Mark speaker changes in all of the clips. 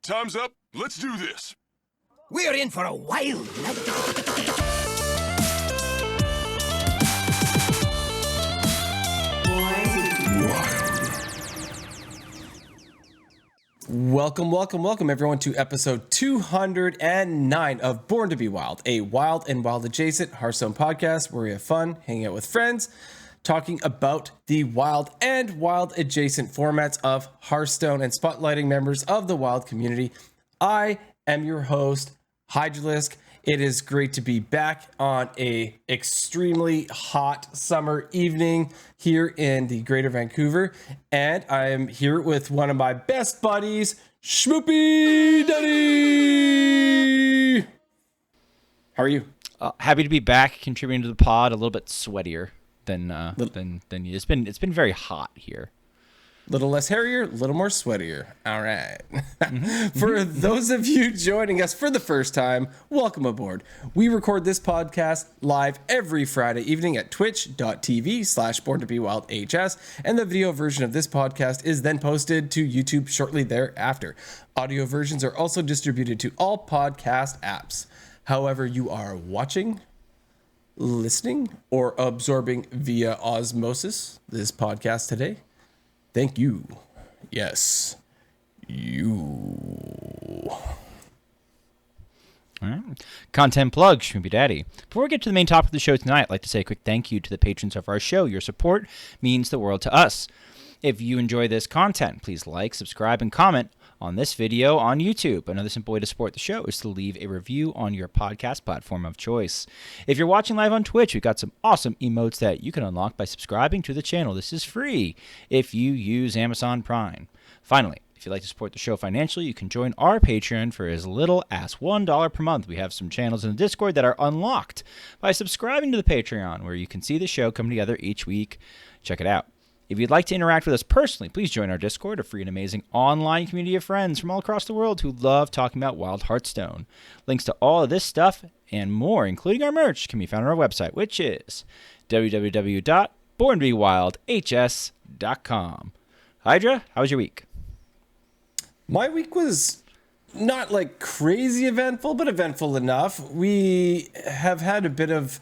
Speaker 1: Time's up. Let's do this.
Speaker 2: We're in for a wild night.
Speaker 3: Welcome, everyone, to episode 209 of Born to be Wild, a wild and wild adjacent Hearthstone podcast where we have fun, hanging out with friends, talking about the wild and wild adjacent formats of Hearthstone and spotlighting members of the wild community. I am your host, Hydralisk. It is great to be back on a extremely hot summer evening here in the Greater Vancouver, and I am here with one of my best buddies, Schmoopydady. How are you?
Speaker 4: Happy to be back, contributing to the pod. A little bit sweatier than you. It's been very hot here.
Speaker 3: Little less hairier, a little more sweatier. All right. For those of you joining us for the first time, welcome aboard. We record this podcast live every Friday evening at twitch.tv/borntobewildhs, and the video version of this podcast is then posted to YouTube shortly thereafter. Audio versions are also distributed to all podcast apps. However you are watching, listening, or absorbing via osmosis this podcast today, thank you. Yes, you.
Speaker 4: All right. Content plug, Schmoopydady. Before we get to the main topic of the show tonight, I'd like to say a quick thank you to the patrons of our show. Your support means the world to us. If you enjoy this content, please like, subscribe, and comment on this video on YouTube. Another simple way to support the show is to leave a review on your podcast platform of choice. If you're watching live on Twitch, we've got some awesome emotes that you can unlock by subscribing to the channel. This is free if you use Amazon Prime. Finally, if you'd like to support the show financially, you can join our Patreon for as little as $1 per month. We have some channels in the Discord that are unlocked by subscribing to the Patreon, where you can see the show come together each week. Check it out. If you'd like to interact with us personally, please join our Discord, a free and amazing online community of friends from all across the world who love talking about Wild Hearthstone. Links to all of this stuff and more, including our merch, can be found on our website, which is www.borntobewildhs.com. Hydra, how was your week?
Speaker 3: My week was not like crazy eventful, but eventful enough. We have had a bit of,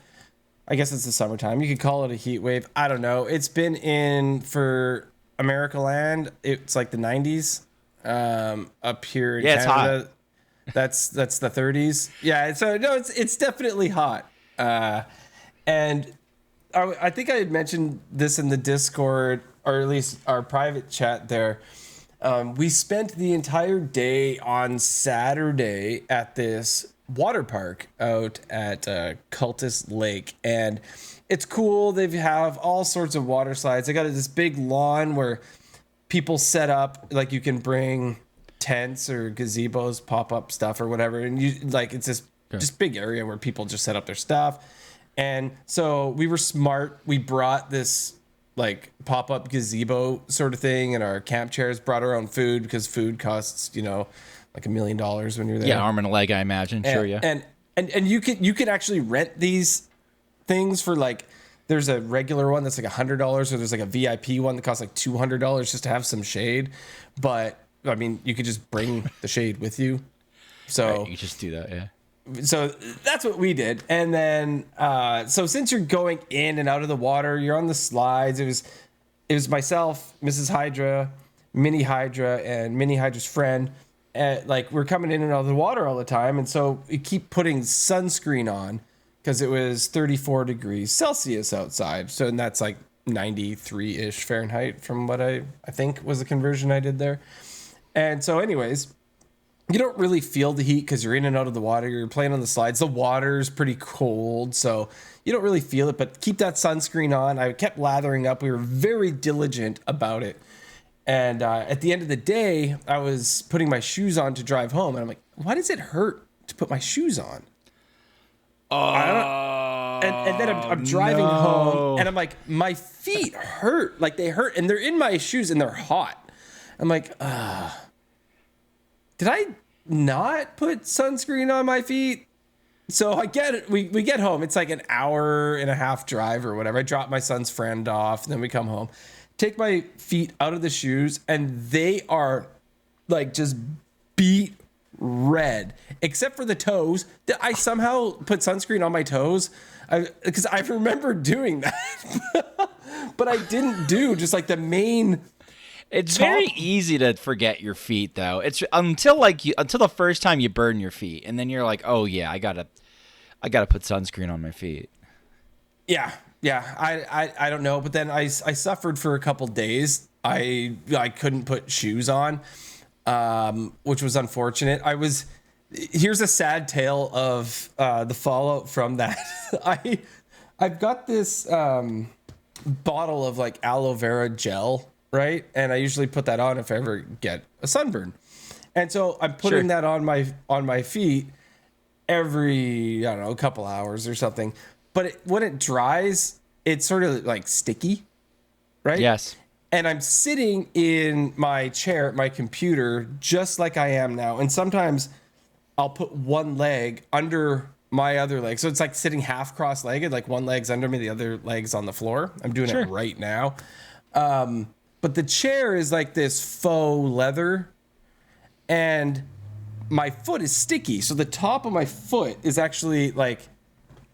Speaker 3: I guess it's the summertime. You could call it a heat wave. I don't know. It's been in for America land. It's like the 90s up here in Canada. It's hot. That's the 30s. Yeah. So no, it's definitely hot. And I think I had mentioned this in the Discord, or at least our private chat there. We spent the entire day on Saturday at this water park out at Cultus Lake, and it's cool. They have all sorts of water slides. They got this big lawn where people set up, like you can bring tents or gazebos, pop-up stuff or whatever, and you like it's this just big area where people just set up their stuff. And so we were smart. We brought this like pop-up gazebo sort of thing, and our camp chairs, brought our own food because food costs, like $1 million when you're there.
Speaker 4: Yeah, arm and a leg, I imagine. Sure, yeah.
Speaker 3: And you can actually rent these things for like, there's a regular one that's like $100, or there's like a VIP one that costs like $200 just to have some shade. But I mean, you could just bring the shade with you. So
Speaker 4: right, you just do that, yeah.
Speaker 3: So that's what we did. And then so since you're going in and out of the water, you're on the slides. It was myself, Mrs. Hydra, Mini Hydra, and Mini Hydra's friend. Like we're coming in and out of the water all the time, and so we keep putting sunscreen on because it was 34 degrees Celsius outside. So, and that's like 93-ish Fahrenheit from what I think was the conversion I did there. And so anyways, you don't really feel the heat because you're in and out of the water. You're playing on the slides. The water's pretty cold, so you don't really feel it, but keep that sunscreen on. I kept lathering up. We were very diligent about it. And at the end of the day, I was putting my shoes on to drive home. And I'm like, why does it hurt to put my shoes on? And then I'm driving home, and I'm like, my feet hurt. Like, they hurt. And they're in my shoes, and they're hot. I'm like, did I not put sunscreen on my feet? So I get it. We get home. It's like an hour and a half drive or whatever. I drop my son's friend off, and then we come home. Take my feet out of the shoes, and they are like just beet red, except for the toes. I somehow put sunscreen on my toes because I remember doing that, but I didn't do just like the main.
Speaker 4: It's very easy to forget your feet, though. It's until the first time you burn your feet, and then you're like, oh yeah, I gotta put sunscreen on my feet.
Speaker 3: Yeah. I don't know, but then I suffered for a couple days. I couldn't put shoes on, which was unfortunate. Here's a sad tale of the fallout from that. I've got this bottle of like aloe vera gel, right? And I usually put that on if I ever get a sunburn. And so I'm putting that on my feet every, I don't know, a couple hours or something. But when it dries, it's sort of like sticky, right?
Speaker 4: Yes.
Speaker 3: And I'm sitting in my chair at my computer just like I am now. And sometimes I'll put one leg under my other leg. So it's like sitting half cross-legged, like one leg's under me, the other leg's on the floor. I'm doing it right now. But the chair is like this faux leather, and my foot is sticky. So the top of my foot is actually like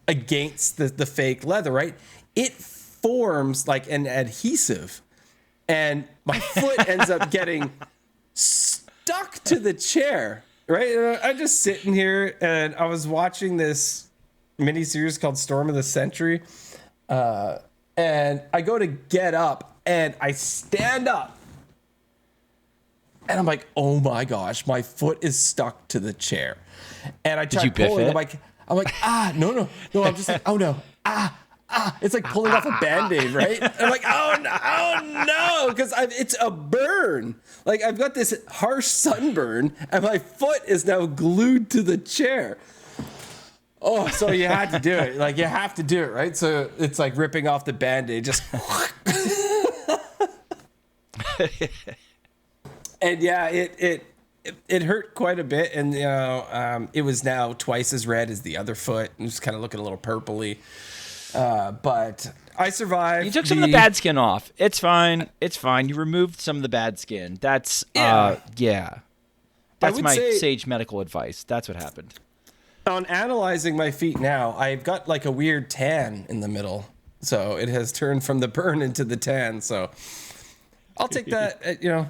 Speaker 3: against the fake leather, right? It forms like an adhesive, and my foot ends up getting stuck to the chair, right? And I'm just sitting here, and I was watching this miniseries called Storm of the Century, and I go to get up, and I stand up, and I'm like, oh my gosh, my foot is stuck to the chair. And I try pulling. I'm like, no. I'm just like, oh no, It's like pulling off a Band-Aid, right? I'm like, oh no, because it's a burn. Like I've got this harsh sunburn, and my foot is now glued to the chair. Oh, so you had to do it. Like you have to do it, right? So it's like ripping off the Band-Aid, just. And yeah, it hurt quite a bit, and you know, it was now twice as red as the other foot, and just kind of looking a little purpley. But I survived.
Speaker 4: You took some of the bad skin off. It's fine. It's fine. You removed some of the bad skin. That's yeah. That's my sage medical advice. That's what happened.
Speaker 3: On analyzing my feet now, I've got like a weird tan in the middle, so it has turned from the burn into the tan. So I'll take that,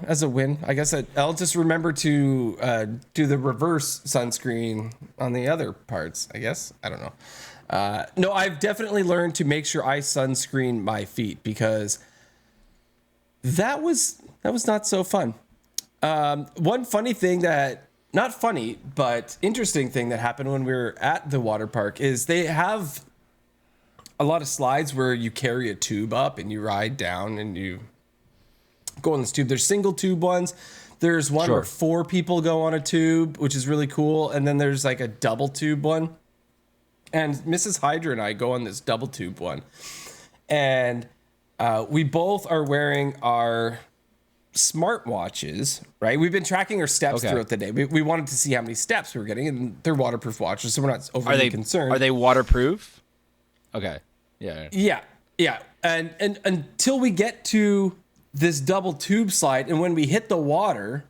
Speaker 3: as a win. I guess I'll just remember to do the reverse sunscreen on the other parts. I guess I don't know. No, I've definitely learned to make sure I sunscreen my feet because that was not so fun. One funny thing not funny, but interesting thing that happened when we were at the water park is they have a lot of slides where you carry a tube up and you ride down and you go on this tube. There's single tube ones. There's one where 4 people go on a tube, which is really cool. And then there's like a double tube one. And Mrs. Hydra and I go on this double tube one. And we both are wearing our smartwatches, right? We've been tracking our steps throughout the day. We wanted to see how many steps we were getting, and they're waterproof watches, so we're not overly concerned.
Speaker 4: Are they waterproof? Okay. Yeah.
Speaker 3: Yeah. And until we get to this double tube slide, and when we hit the water,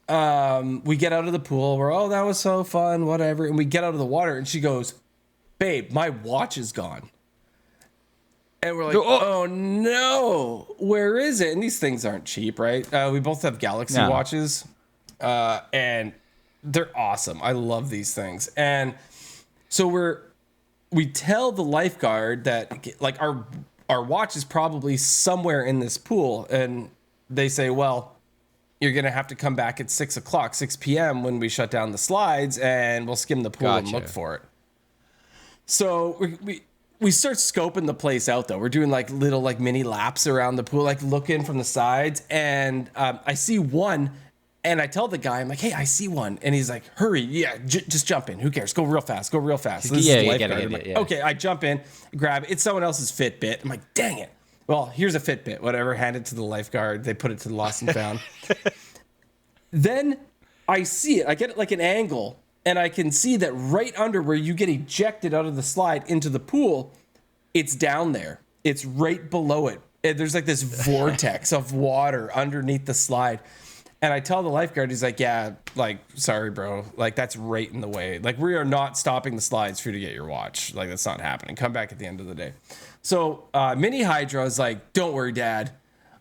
Speaker 3: we get out of the pool. We're, that was so fun, whatever. And we get out of the water, and she goes, babe, my watch is gone. And we're like, oh no, where is it? And these things aren't cheap, right? We both have Galaxy watches, and they're awesome. I love these things. And so we tell the lifeguard that like our watch is probably somewhere in this pool, and they say, well, you're gonna have to come back at 6 p.m. when we shut down the slides, and we'll skim the pool and look for it. So we start scoping the place out, though. We're doing like little like mini laps around the pool, like looking from the sides, and I see one, and I tell the guy, I'm like, hey, I see one, and he's like, hurry, just jump in. Who cares? Go real fast. So this is the lifeguard. Okay, I jump in, grab it. It's someone else's Fitbit. I'm like, dang it. Well, here's a Fitbit. Whatever. Hand it to the lifeguard. They put it to the lost and found. Then I see it. I get it like an angle. And I can see that right under where you get ejected out of the slide into the pool, it's down there. It's right below it. And there's like this vortex of water underneath the slide. And I tell the lifeguard, he's like, yeah, like, sorry, bro. Like, that's right in the way. Like, we are not stopping the slides for you to get your watch. Like, that's not happening. Come back at the end of the day. So Mini Hydra is like, don't worry, Dad.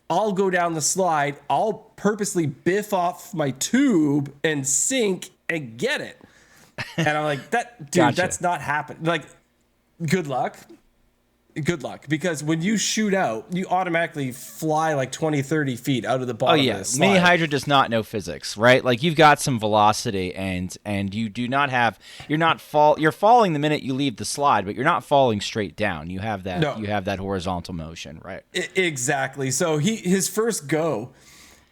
Speaker 3: I'll go down the slide. I'll purposely biff off my tube and sink and get it. And I'm like, dude,
Speaker 4: Gotcha.
Speaker 3: That's not happening. Like, good luck. Good luck, because when you shoot out, you automatically fly like 20, 30 feet out of the bottom of the slide.
Speaker 4: Mini Hydra does not know physics, right? Like you've got some velocity and you do not have you're falling the minute you leave the slide, but you're not falling straight down. You have that horizontal motion, right?
Speaker 3: Exactly. So his first go,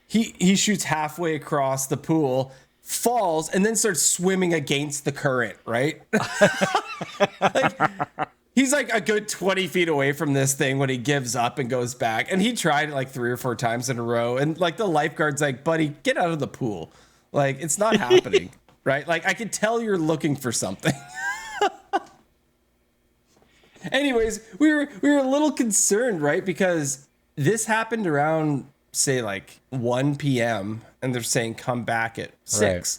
Speaker 3: he shoots halfway across the pool, falls, and then starts swimming against the current, right? He's like a good 20 feet away from this thing when he gives up and goes back. And he tried it like 3 or 4 times in a row. And like the lifeguard's like, buddy, get out of the pool. Like, it's not happening, right? Like, I can tell you're looking for something. Anyways, we were a little concerned, right? Because this happened around, say, like 1 p.m. And they're saying come back at 6. Right.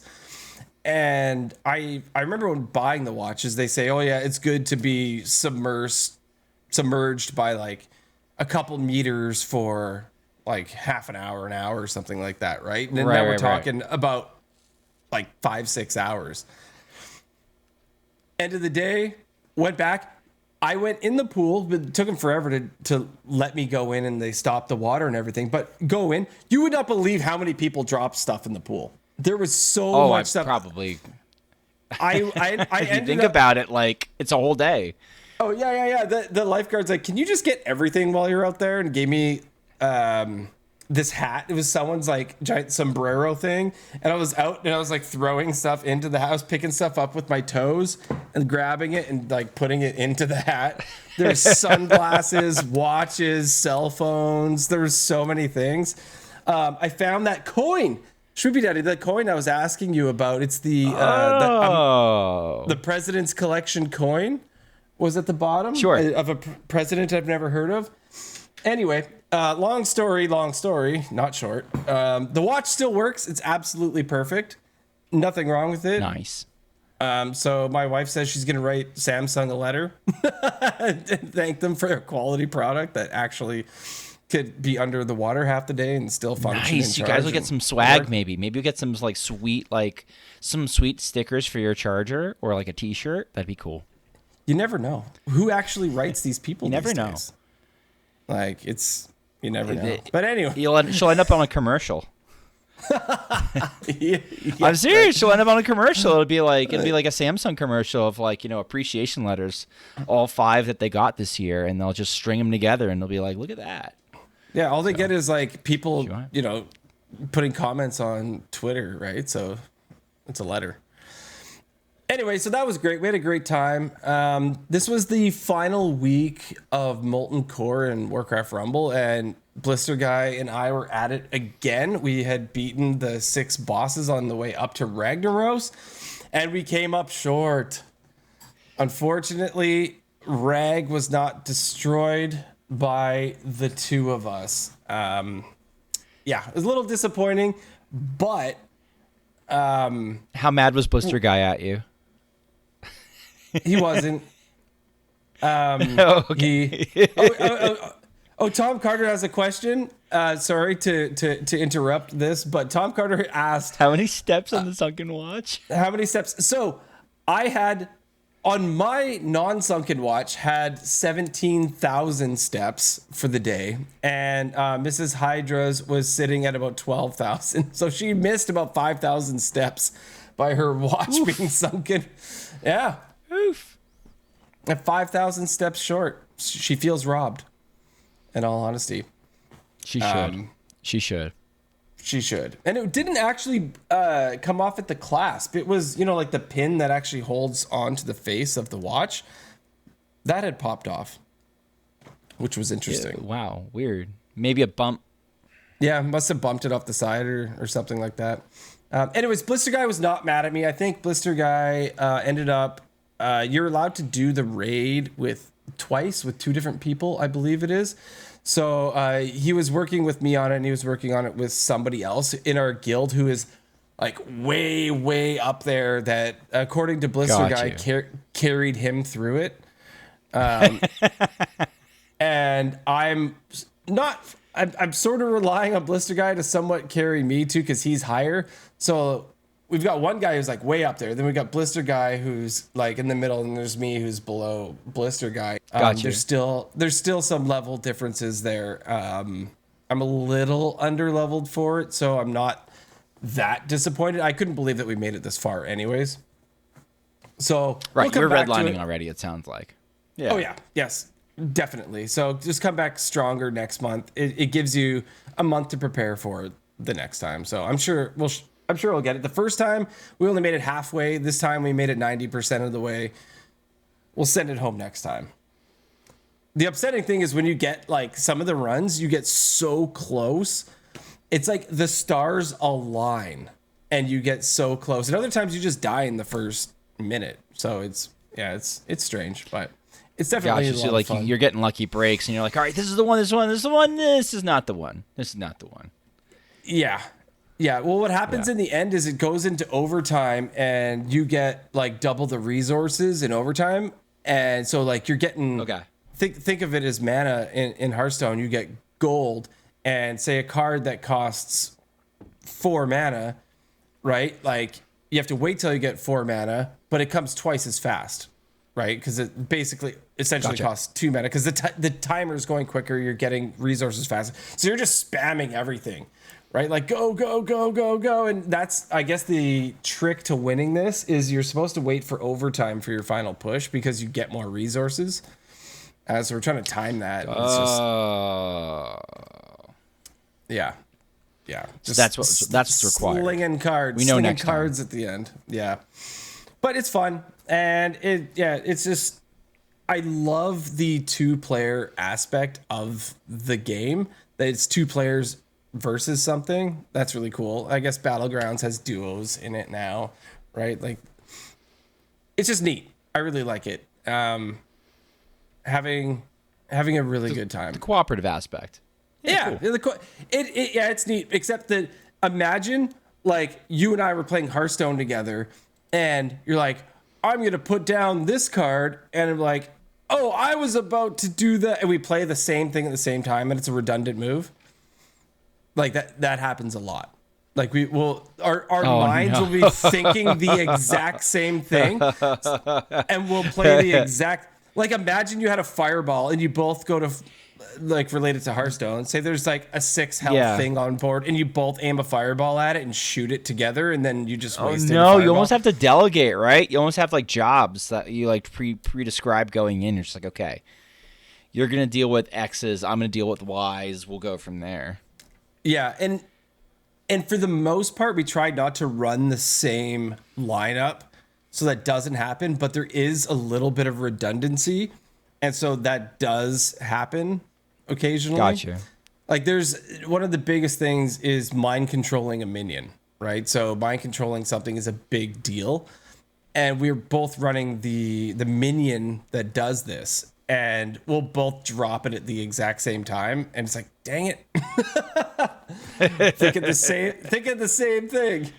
Speaker 3: And I remember when buying the watches, they say, oh yeah, it's good to be submerged by like a couple meters for like half an hour or something like that, right? And now we're talking about like 5-6 hours. End of the day, went back. I went in the pool, but it took them forever to let me go in, and they stopped the water and everything. But go in, you would not believe how many people drop stuff in the pool. There was so much stuff.
Speaker 4: Probably.
Speaker 3: I
Speaker 4: if you think about it, like it's a whole day.
Speaker 3: Oh yeah. The lifeguard's like, can you just get everything while you're out there? And gave me this hat. It was someone's like giant sombrero thing, and I was out and I was like throwing stuff into the house, picking stuff up with my toes and grabbing it and like putting it into the hat. There's sunglasses, watches, cell phones. There was so many things. I found that coin. Schmoopydady, the coin I was asking you about, it's the President's Collection coin was at the bottom.
Speaker 4: Sure.
Speaker 3: Of a president I've never heard of. Anyway, long story, not short. The watch still works. It's absolutely perfect. Nothing wrong with it.
Speaker 4: Nice.
Speaker 3: So my wife says she's going to write Samsung a letter and thank them for a quality product that actually could be under the water half the day and still function.
Speaker 4: Nice. You guys will get some swag, maybe. Maybe you'll get some like some sweet stickers for your charger or like a T-shirt. That'd be cool.
Speaker 3: You never know who actually writes these people.
Speaker 4: You never know.
Speaker 3: Days. Like you never know. But anyway,
Speaker 4: she'll end up on a commercial.
Speaker 3: yeah.
Speaker 4: I'm serious. She'll end up on a commercial. It'll be like a Samsung commercial of like, appreciation letters, all 5 that they got this year, and they'll just string them together, and they'll be like, look at that.
Speaker 3: Yeah, all they get is like people, putting comments on Twitter, right? So it's a letter. Anyway, so that was great. We had a great time. This was the final week of Molten Core and Warcraft Rumble, and Blister Guy and I were at it again. We had beaten the 6 bosses on the way up to Ragnaros, and we came up short. Unfortunately, Rag was not destroyed by the 2 of us. Yeah, it was a little disappointing, but
Speaker 4: how mad was Blister Guy at you?
Speaker 3: He wasn't.
Speaker 4: Okay.
Speaker 3: Tom Carter has a question. Sorry to interrupt this, but Tom Carter asked,
Speaker 4: how many steps on the sunken watch?
Speaker 3: How many steps? So I had, on my non-sunken watch, had 17,000 steps for the day, and Mrs. Hydra's was sitting at about 12,000. So she missed about 5,000 steps by her watch being sunken. Yeah.
Speaker 4: Oof.
Speaker 3: At 5,000 steps short. She feels robbed, in all honesty.
Speaker 4: She should. She should.
Speaker 3: She should. And it didn't actually come off at the clasp. It was, like the pin that actually holds onto the face of the watch. That had popped off, which was interesting.
Speaker 4: Yeah, wow. Weird. Maybe a bump.
Speaker 3: Yeah, must have bumped it off the side or something like that. Anyways, Blister Guy was not mad at me. I think Blister Guy ended up... you're allowed to do the raid twice with 2 different people, I believe it is. So he was working with me on it, and he was working on it with somebody else in our guild who is like way up there. That according to Blister
Speaker 4: Got
Speaker 3: Guy carried him through it. And I'm sort of relying on Blister Guy to somewhat carry me too, because he's higher. So we've got one guy who's like way up there. Then we got Blister Guy who's like in the middle, and there's me who's below Blister Guy.
Speaker 4: Gotcha.
Speaker 3: There's still some level differences there. I'm a little under leveled for it, so I'm not that disappointed. I couldn't believe that we made it this far, anyways. So
Speaker 4: Right,
Speaker 3: we'll
Speaker 4: you're
Speaker 3: come back to
Speaker 4: redlining
Speaker 3: it.
Speaker 4: already. It sounds like. Yeah.
Speaker 3: Oh yeah, yes, definitely. So just come back stronger next month. It gives you a month to prepare for it the next time. So I'm sure we'll get it. The first time we only made it halfway. This time we made it 90% of the way. We'll send it home next time. The upsetting thing is when you get like some of the runs, you get so close. It's like the stars align and you get so close. And other times you just die in the first minute. So it's strange, but it's definitely a lot
Speaker 4: So
Speaker 3: of
Speaker 4: like
Speaker 3: fun.
Speaker 4: you're getting lucky breaks, and you're like, all right, this is the one, this is the one, this is the one, this is not the one, this is not the one.
Speaker 3: Yeah. Well, what happens in the end is it goes into overtime, and you get like double the resources in overtime. And so like you're getting, think of it as mana in Hearthstone. You get gold, and say a card that costs 4 mana, right? Like you have to wait till you get 4 mana, but it comes twice as fast, right? Because it essentially costs 2 mana, because the timer's going quicker. You're getting resources faster, so you're just spamming everything, right? Like go, and that's, I guess, the trick to winning this is you're supposed to wait for overtime for your final push because you get more resources. So we're trying to time that. It's just, yeah. Just
Speaker 4: That's what's required.
Speaker 3: Slinging cards.
Speaker 4: We know
Speaker 3: slinging
Speaker 4: next
Speaker 3: cards at the end. Yeah, but it's fun, and it's just, I love the 2-player aspect of the game. That it's 2 players versus something. That's really cool. I guess Battlegrounds has duos in it now, right? Like, it's just neat. I really like it. Having a really good time.
Speaker 4: The cooperative aspect.
Speaker 3: Yeah,
Speaker 4: Cool.
Speaker 3: It's neat. Except that imagine like you and I were playing Hearthstone together, and you're like, I'm gonna put down this card, and I'm like, oh, I was about to do that, and we play the same thing at the same time, and it's a redundant move. Like that happens a lot. Like our minds will be thinking the exact same thing, and we'll play the exact. Like, imagine you had a fireball and you both go to, like, related to Hearthstone. Say there's like a 6 health thing on board, and you both aim a fireball at it and shoot it together, and then you just waste it.
Speaker 4: No, you almost have to delegate, right? You almost have like jobs that you like pre-describe going in. You're just like, okay, you're gonna deal with X's, I'm gonna deal with Y's. We'll go from there.
Speaker 3: Yeah, and for the most part, we tried not to run the same lineup, so that doesn't happen. But there is a little bit of redundancy, and so that does happen occasionally.
Speaker 4: Gotcha.
Speaker 3: Like, there's one of the biggest things is mind controlling a minion, right? So mind controlling something is a big deal, and we're both running the minion that does this, and we'll both drop it at the exact same time, and it's like, dang it. thinking the same thing.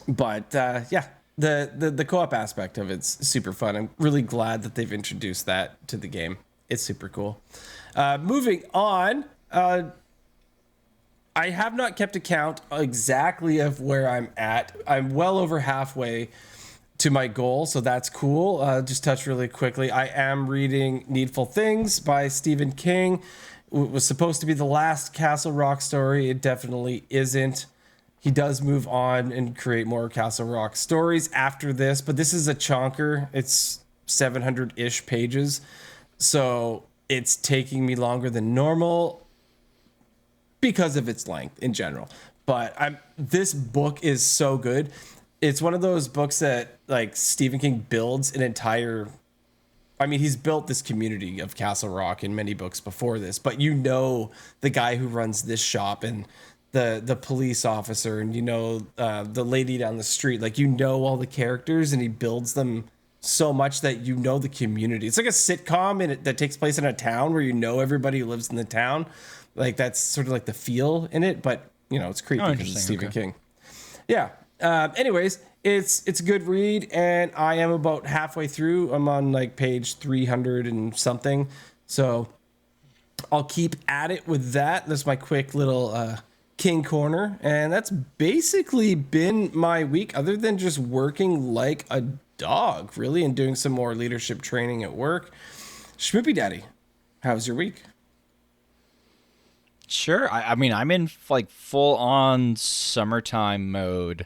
Speaker 3: But the co-op aspect of it's super fun. I'm really glad that they've introduced that to the game. It's super cool. Moving on, I have not kept account exactly of where I'm at. I'm well over halfway to my goal, so that's cool. Just touch really quickly. I am reading Needful Things by Stephen King. It was supposed to be the last Castle Rock story. It definitely isn't. He does move on and create more Castle Rock stories after this, but this is a chonker. It's 700-ish pages, so it's taking me longer than normal because of its length in general. But this book is so good. It's one of those books that, like, Stephen King builds an entire... I mean, he's built this community of Castle Rock in many books before this, but you know the guy who runs this shop and the police officer, and you know the lady down the street. Like, you know all the characters, and he builds them so much that you know the community. It's like a sitcom that takes place in a town where you know everybody who lives in the town. Like that's sort of like the feel in it, but it's creepy because it's Stephen King. Yeah. Anyways, it's a good read, and I am about halfway through. I'm on like page 300 and something, so I'll keep at it with that. That's my quick little King corner, and that's basically been my week, other than just working like a dog, really, and doing some more leadership training at work. Schmoopydady, how's your week?
Speaker 4: Sure. I mean, I'm in like full on summertime mode.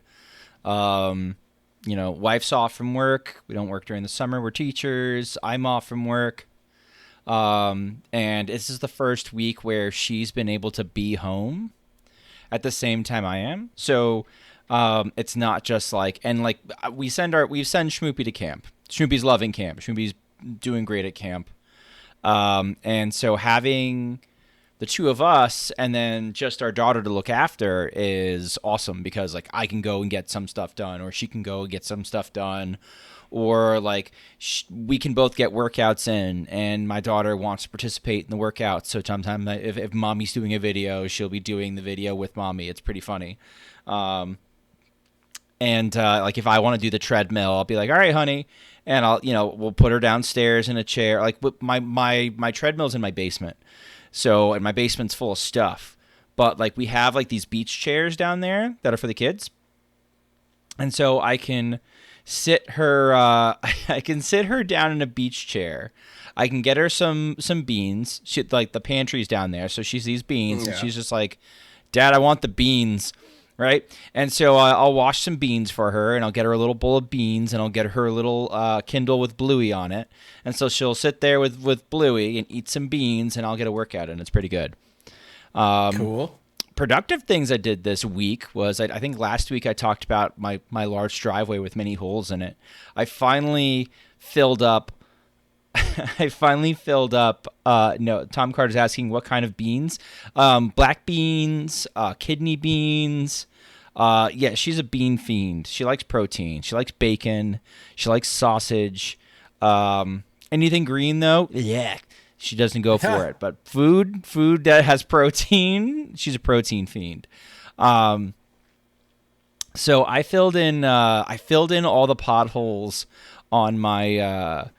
Speaker 4: Wife's off from work. We don't work during the summer. We're teachers. I'm off from work. And this is the first week where she's been able to be home at the same time I am. So, it's not just like, and like we send Schmoopy to camp. Schmoopy's loving camp. Schmoopy's doing great at camp. And so having the two of us and then just our daughter to look after is awesome, because like I can go and get some stuff done, or she can go and get some stuff done, or like we can both get workouts in, and my daughter wants to participate in the workouts. So sometimes if mommy's doing a video, she'll be doing the video with mommy. It's pretty funny. Like if I want to do the treadmill, I'll be like, all right, honey. And we'll put her downstairs in a chair. Like my treadmill's in my basement. So, and my basement's full of stuff, but like we have like these beach chairs down there that are for the kids. And so I can sit her, I can sit her down in a beach chair. I can get her some beans. She, like the pantry's down there. So she sees beans and she's just like, Dad, I want the beans. Right. And so I'll wash some beans for her, and I'll get her a little bowl of beans, and I'll get her a little Kindle with Bluey on it. And so she'll sit there with Bluey and eat some beans, and I'll get a workout, and it's pretty good.
Speaker 3: Cool.
Speaker 4: Productive things I did this week was, I think last week I talked about my large driveway with many holes in it. I finally filled up. No, Tom Carter's asking what kind of beans. Black beans, kidney beans. Yeah, she's a bean fiend. She likes protein. She likes bacon. She likes sausage. Anything green though, yeah, she doesn't go for it. But food that has protein, she's a protein fiend. So I filled in all the potholes on my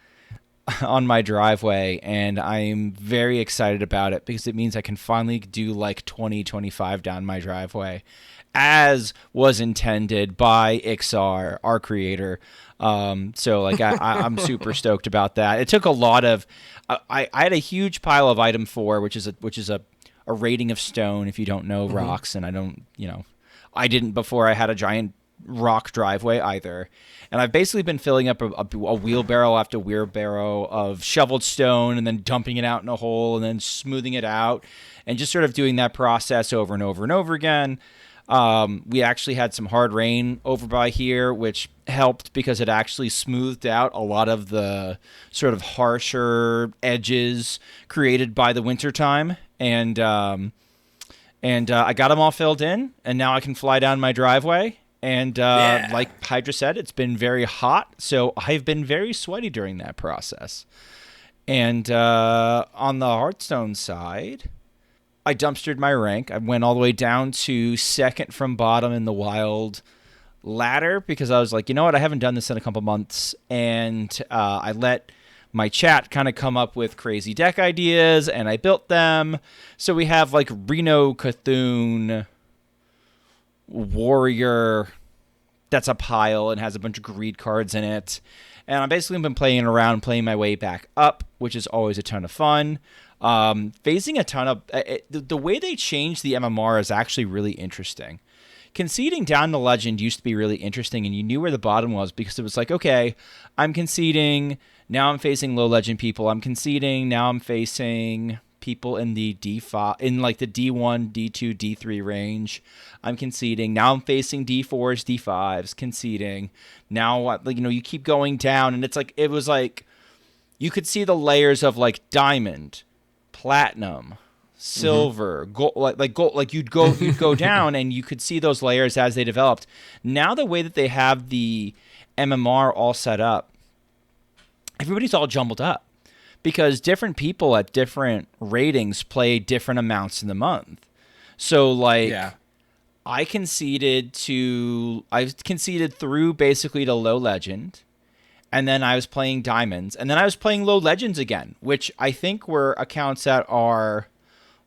Speaker 4: driveway, and I'm very excited about it because it means I can finally do like 20-25 down my driveway, as was intended by Ixar, our creator. So like I'm super stoked about that. It took a lot of I had a huge pile of item 4, which is a rating of stone, if you don't know rocks, and I didn't before I had a giant rock driveway either. And I've basically been filling up a wheelbarrow after wheelbarrow of shoveled stone, and then dumping it out in a hole, and then smoothing it out, and just sort of doing that process over and over and over again. We actually had some hard rain over by here, which helped because it actually smoothed out a lot of the sort of harsher edges created by the wintertime. And I got them all filled in, and now I can fly down my driveway. And like Hydra said, it's been very hot, so I've been very sweaty during that process. And on the Hearthstone side, I dumpstered my rank. I went all the way down to 2nd from bottom in the wild ladder because I was like, you know what, I haven't done this in a couple months. And I let my chat kind of come up with crazy deck ideas, and I built them. So we have like Reno Cthulhu Warrior that's a pile and has a bunch of greed cards in it. And I've basically been playing around, playing my way back up, which is always a ton of fun. Phasing a ton of... the way they changed the MMR is actually really interesting. Conceding down to Legend used to be really interesting, and you knew where the bottom was because it was like, okay, I'm conceding, now I'm facing low Legend people. I'm conceding, now I'm facing people in the D5, in like the D1, D2, D3 range. I'm conceding. Now I'm facing D4s, D5s, conceding. Now, you keep going down, and it's like, it was like, you could see the layers of like diamond, platinum, silver, gold, like you'd go down, and you could see those layers as they developed. Now the way that they have the MMR all set up everybody's all jumbled up because different people at different ratings play different amounts in the month. So like I conceded through basically to low legend, and then I was playing diamonds, and then I was playing low legends again, which I think were accounts that are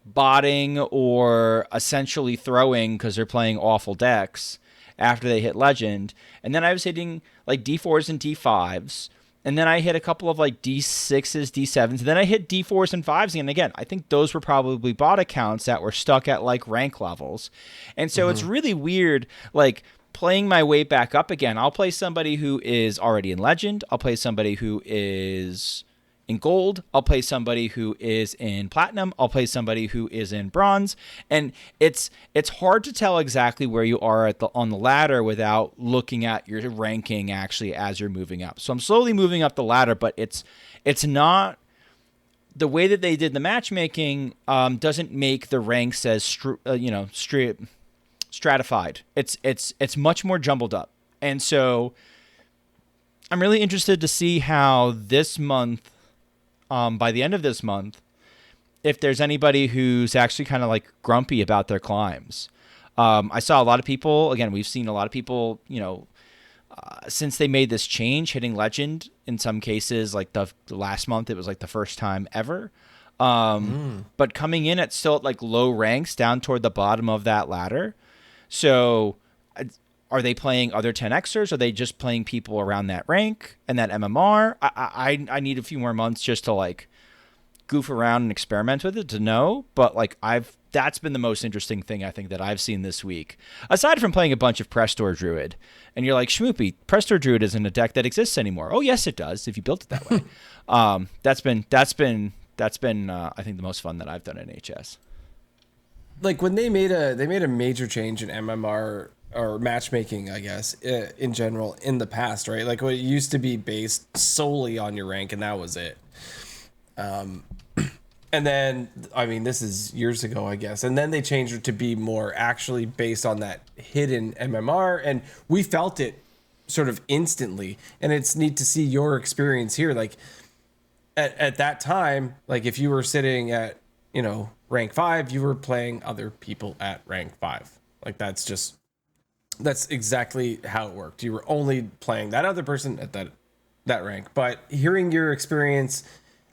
Speaker 4: botting or essentially throwing because they're playing awful decks after they hit legend. And then I was hitting like D4s and D5s. And then I hit a couple of like D6s, D7s. And then I hit D4s and 5s. And again, I think those were probably bot accounts that were stuck at like rank levels. And so it's really weird, like playing my way back up again. I'll play somebody who is already in legend. I'll play somebody who is in gold. I'll play somebody who is in platinum. I'll play somebody who is in bronze. And it's hard to tell exactly where you are on the ladder without looking at your ranking actually as you're moving up. So I'm slowly moving up the ladder, but it's not the way that they did the matchmaking doesn't make the ranks as stratified. It's much more jumbled up. And so I'm really interested to see how this month, by the end of this month, if there's anybody who's actually kind of like grumpy about their climbs. I saw a lot of people, again, we've seen a lot of people, since they made this change, hitting legend in some cases, like the last month, it was like the first time ever. But coming in still at like low ranks down toward the bottom of that ladder. So are they playing other 10Xers? Are they just playing people around that rank and that MMR? I need a few more months just to like goof around and experiment with it to know. But like that's been the most interesting thing I think that I've seen this week. Aside from playing a bunch of Prestor Druid, and you're like, Schmoopy, Prestor Druid isn't a deck that exists anymore. Oh yes, it does if you built it that way. That's been I think the most fun that I've done in HS.
Speaker 3: Like when they made a major change in MMR or matchmaking, I guess, in general in the past, right? Like what it used to be based solely on your rank, and that was it. And then, I mean, this is years ago, I guess. And then they changed it to be more actually based on that hidden MMR, and we felt it sort of instantly. And it's neat to see your experience here. Like at that time, like if you were sitting at, rank 5, you were playing other people at rank 5. Like that's exactly how it worked. You were only playing that other person at that rank. But hearing your experience,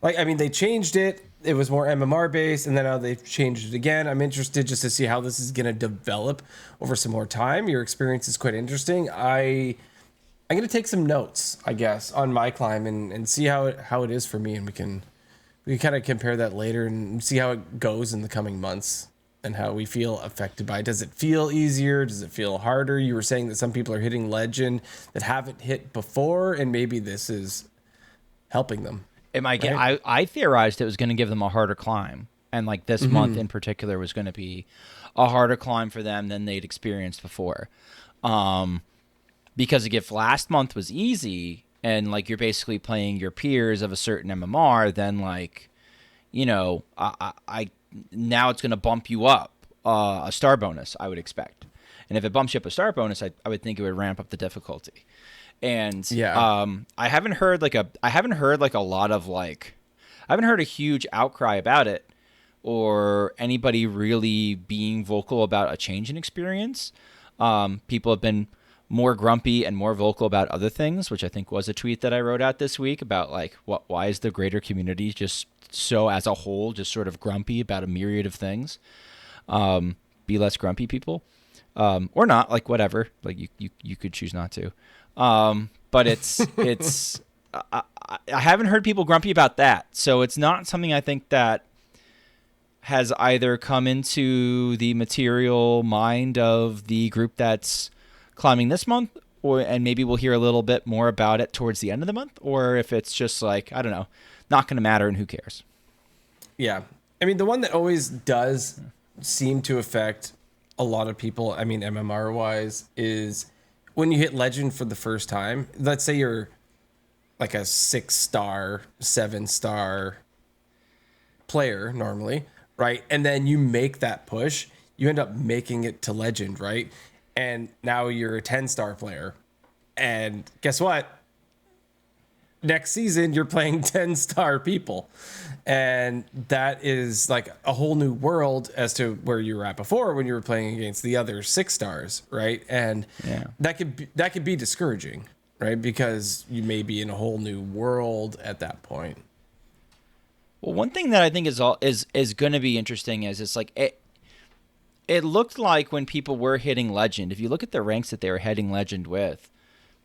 Speaker 3: like, I mean, they changed it. It was more MMR based, and then now they've changed it again. I'm interested just to see how this is going to develop over some more time. Your experience is quite interesting. I'm going to take some notes, I guess, on my climb and see how it is for me, and we can kind of compare that later and see how it goes in the coming months and how we feel affected by it. Does it feel easier? Does it feel harder? You were saying that some people are hitting legend that haven't hit before, and maybe this is helping them.
Speaker 4: I theorized it was going to give them a harder climb, and like this month in particular was going to be a harder climb for them than they'd experienced before. Because if last month was easy and like you're basically playing your peers of a certain MMR, then like, I now it's going to bump you up a star bonus, I would expect. And if it bumps you up a star bonus, I would think it would ramp up the difficulty. And I haven't heard a huge outcry about it or anybody really being vocal about a change in experience. People have been more grumpy and more vocal about other things, which I think was a tweet that I wrote out this week about like why is the greater community just so as a whole just sort of grumpy about a myriad of things. Be less grumpy, people, or not, like whatever, like you could choose not to. But it's I haven't heard people grumpy about that. So it's not something I think that has either come into the material mind of the group that's climbing this month, and maybe we'll hear a little bit more about it towards the end of the month, or if it's just like, I don't know, not going to matter and who cares.
Speaker 3: Yeah. I mean, the one that always does seem to affect a lot of people, I mean, MMR wise, is when you hit legend for the first time. Let's say you're like a 6-star, 7-star player normally, right? And then you make that push, you end up making it to legend, right? And now you're a 10-star player. And guess what? next season you're playing 10-star people, and that is like a whole new world as to where you were at before when you were playing against the other 6 stars, right? And that could be discouraging, right? Because you may be in a whole new world at that point.
Speaker 4: Well, one thing that I think is going to be interesting is it's like it looked like when people were hitting legend, if you look at the ranks that they were hitting legend with,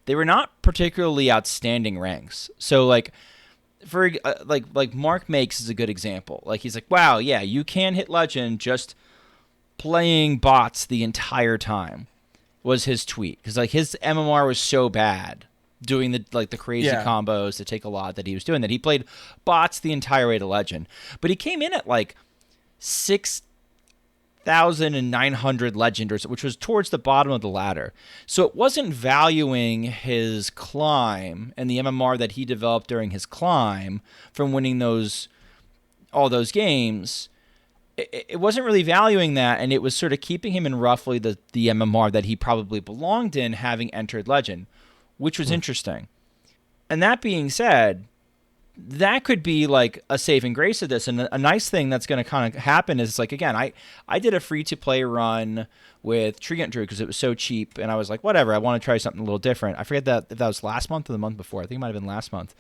Speaker 4: they were not particularly outstanding ranks. So like for like Mark Makes is a good example. Like he's like, wow, yeah, you can hit legend just playing bots the entire time, was his tweet, because like his MMR was so bad doing the crazy combos that take a lot that he was doing that he played bots the entire way to legend. But he came in at like 6,900 legend, which was towards the bottom of the ladder. So it wasn't valuing his climb and the MMR that he developed during his climb from winning all those games. It wasn't really valuing that, and it was sort of keeping him in roughly the MMR that he probably belonged in, having entered legend, which was interesting. And that being said, that could be like a saving grace of this. And a nice thing that's going to kind of happen is like, again, I did a free-to-play run with Treant Druid because it was so cheap, and I was like, whatever, I want to try something a little different. I forget if that was last month or the month before. I think it might have been last month.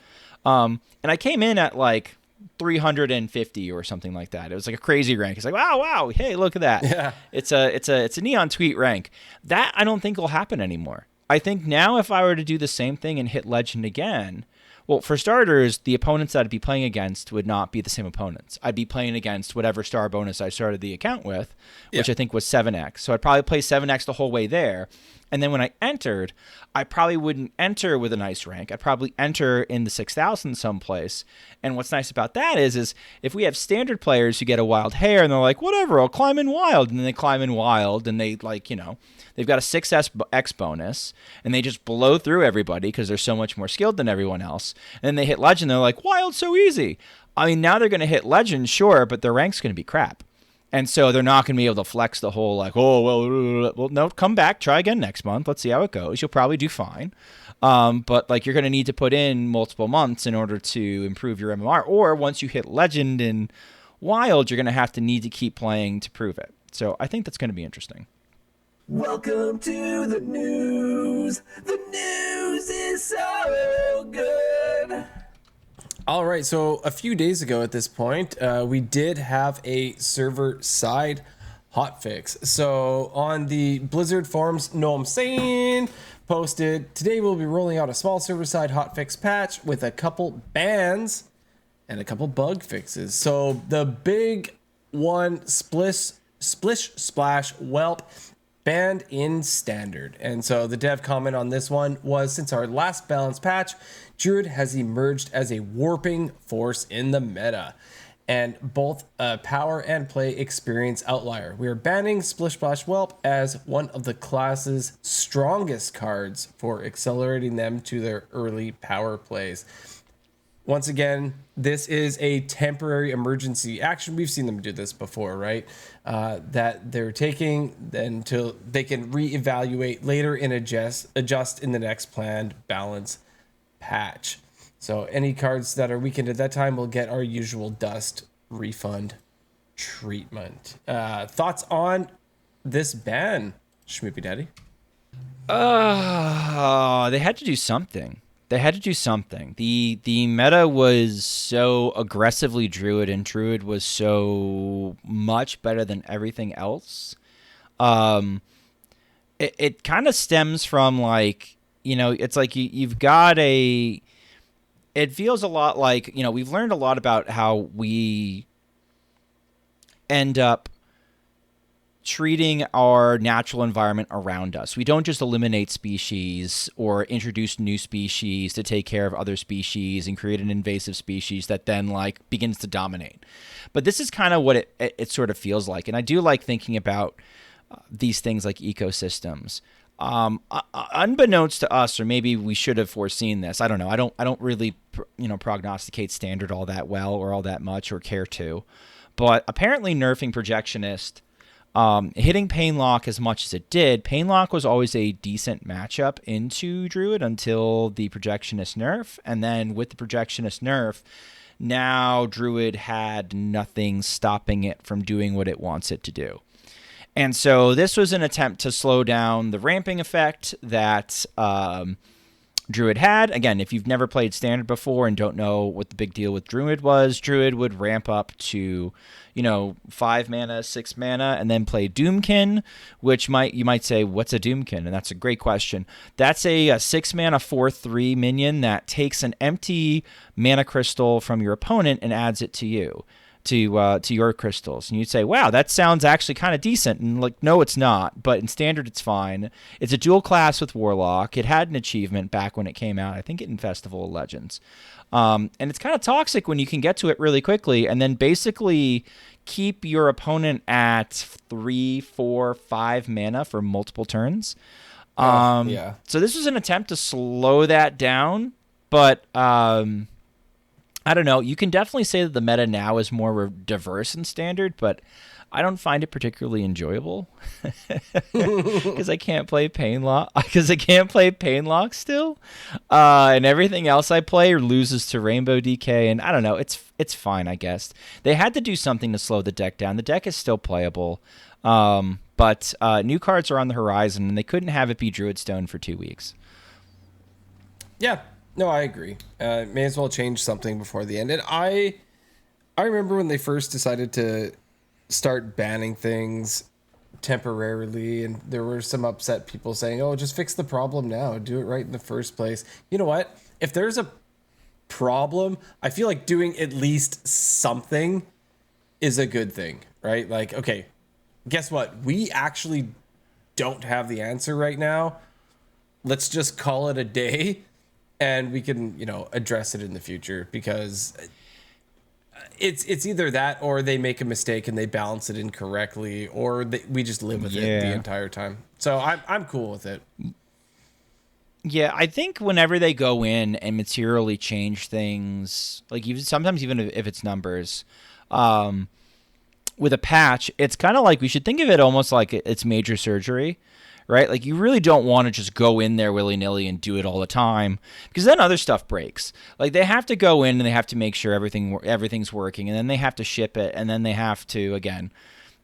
Speaker 4: And I came in at like 350 or something like that. It was like a crazy rank. It's like, wow, hey, look at that. Yeah. It's a neon tweet rank. That I don't think will happen anymore. I think now if I were to do the same thing and hit legend again, well, for starters, the opponents that I'd be playing against would not be the same opponents. I'd be playing against whatever star bonus I started the account with, which I think was 7x. So I'd probably play 7x the whole way there. And then when I entered, I probably wouldn't enter with a nice rank. I'd probably enter in the 6,000 someplace. And what's nice about that is if we have standard players who get a wild hair and they're like, whatever, I'll climb in wild. And then they climb in wild and they like, they've got a 6x bonus and they just blow through everybody because they're so much more skilled than everyone else. And then they hit legend. They're like, wild, so easy. I mean, now they're going to hit legend, sure, but their rank's going to be crap. And so they're not going to be able to flex the whole like, oh, well, no, come back, try again next month. Let's see how it goes. You'll probably do fine. But like you're going to need to put in multiple months in order to improve your MMR. Or once you hit legend and wild, you're going to need to keep playing to prove it. So I think that's going to be interesting.
Speaker 2: Welcome to the news. The news is so good.
Speaker 3: All right, so a few days ago at this point, we did have a server-side hotfix. So on the Blizzard forums, Noam Sain posted, today we'll be rolling out a small server-side hotfix patch with a couple bans and a couple bug fixes. So the big one, Splish Splash Whelp, banned in standard. And so the dev comment on this one was, since our last balance patch, Druid has emerged as a warping force in the meta, and both a power and play experience outlier. We are banning Splish Splash Whelp as one of the class's strongest cards for accelerating them to their early power plays. Once again, this is a temporary emergency action. We've seen them do this before, right? That they're taking until they can reevaluate later and adjust in the next planned balance patch. So any cards that are weakened at that time will get our usual dust refund treatment. Thoughts on this ban, Schmoopydady?
Speaker 4: They had to do something. The meta was so aggressively Druid, and Druid was so much better than everything else. It kind of stems from like, it's like you've got it feels a lot like, we've learned a lot about how we end up treating our natural environment around us. We don't just eliminate species or introduce new species to take care of other species and create an invasive species that then like begins to dominate. But this is kind of what it sort of feels like. And I do like thinking about these things like ecosystems. Unbeknownst to us, or maybe we should have foreseen this. I don't know. I don't really, prognosticate standard all that well or all that much or care to. But apparently nerfing Projectionist Hitting Painlock as much as it did, Painlock was always a decent matchup into Druid until the Projectionist nerf. And then with the Projectionist nerf, now Druid had nothing stopping it from doing what it wants it to do. And so this was an attempt to slow down the ramping effect that Druid had. Again, if you've never played Standard before and don't know what the big deal with Druid was, Druid would ramp up to, 5 mana, 6 mana, and then play Doomkin, which you might say, what's a Doomkin? And that's a great question. That's a 6 mana 4/3 minion that takes an empty mana crystal from your opponent and adds it to you. To your crystals, and you'd say, wow, that sounds actually kind of decent. And like, no, it's not, but in Standard it's fine. It's a dual class with Warlock. It had an achievement back when it came out, I think in Festival of Legends, and it's kind of toxic when you can get to it really quickly and then basically keep your opponent at 3, 4, 5 mana for multiple turns.
Speaker 3: Yeah.
Speaker 4: So this was an attempt to slow that down, but I don't know. You can definitely say that the meta now is more diverse in Standard, but I don't find it particularly enjoyable because I can't play Painlock. Because I can't play Painlock still, and everything else I play loses to Rainbow DK. And I don't know. It's fine, I guess. They had to do something to slow the deck down. The deck is still playable, but new cards are on the horizon, and they couldn't have it be Druidstone for 2 weeks.
Speaker 3: Yeah. No, I agree. May as well change something before the end. And I remember when they first decided to start banning things temporarily, and there were some upset people saying, oh, just fix the problem now. Do it right in the first place. You know what? If there's a problem, I feel like doing at least something is a good thing, right? Like, okay, guess what? We actually don't have the answer right now. Let's just call it a day. And we can, address it in the future, because it's either that or they make a mistake and they balance it incorrectly, or we just live with it the entire time. So I'm cool with it.
Speaker 4: Yeah, I think whenever they go in and materially change things, like sometimes even if it's numbers, with a patch, it's kind of like we should think of it almost like it's major surgery. Right? Like, you really don't want to just go in there willy-nilly and do it all the time, because then other stuff breaks. Like, they have to go in and they have to make sure everything's working, and then they have to ship it, and then they have to, again,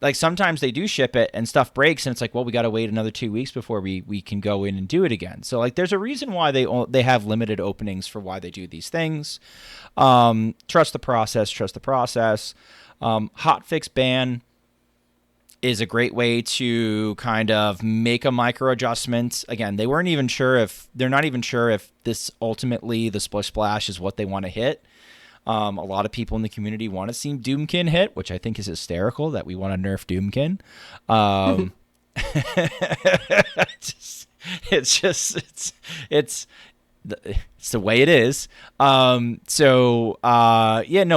Speaker 4: like, sometimes they do ship it and stuff breaks, and it's like, well, we got to wait another 2 weeks before we can go in and do it again. So, like, there's a reason why they have limited openings for why they do these things. Trust the process. Hotfix ban is a great way to kind of make a micro adjustment. Again, they're not even sure if this ultimately, the Splish Splash, is what they want to hit. A lot of people in the community want to see Doomkin hit, which I think is hysterical that we want to nerf Doomkin. It's the way it is.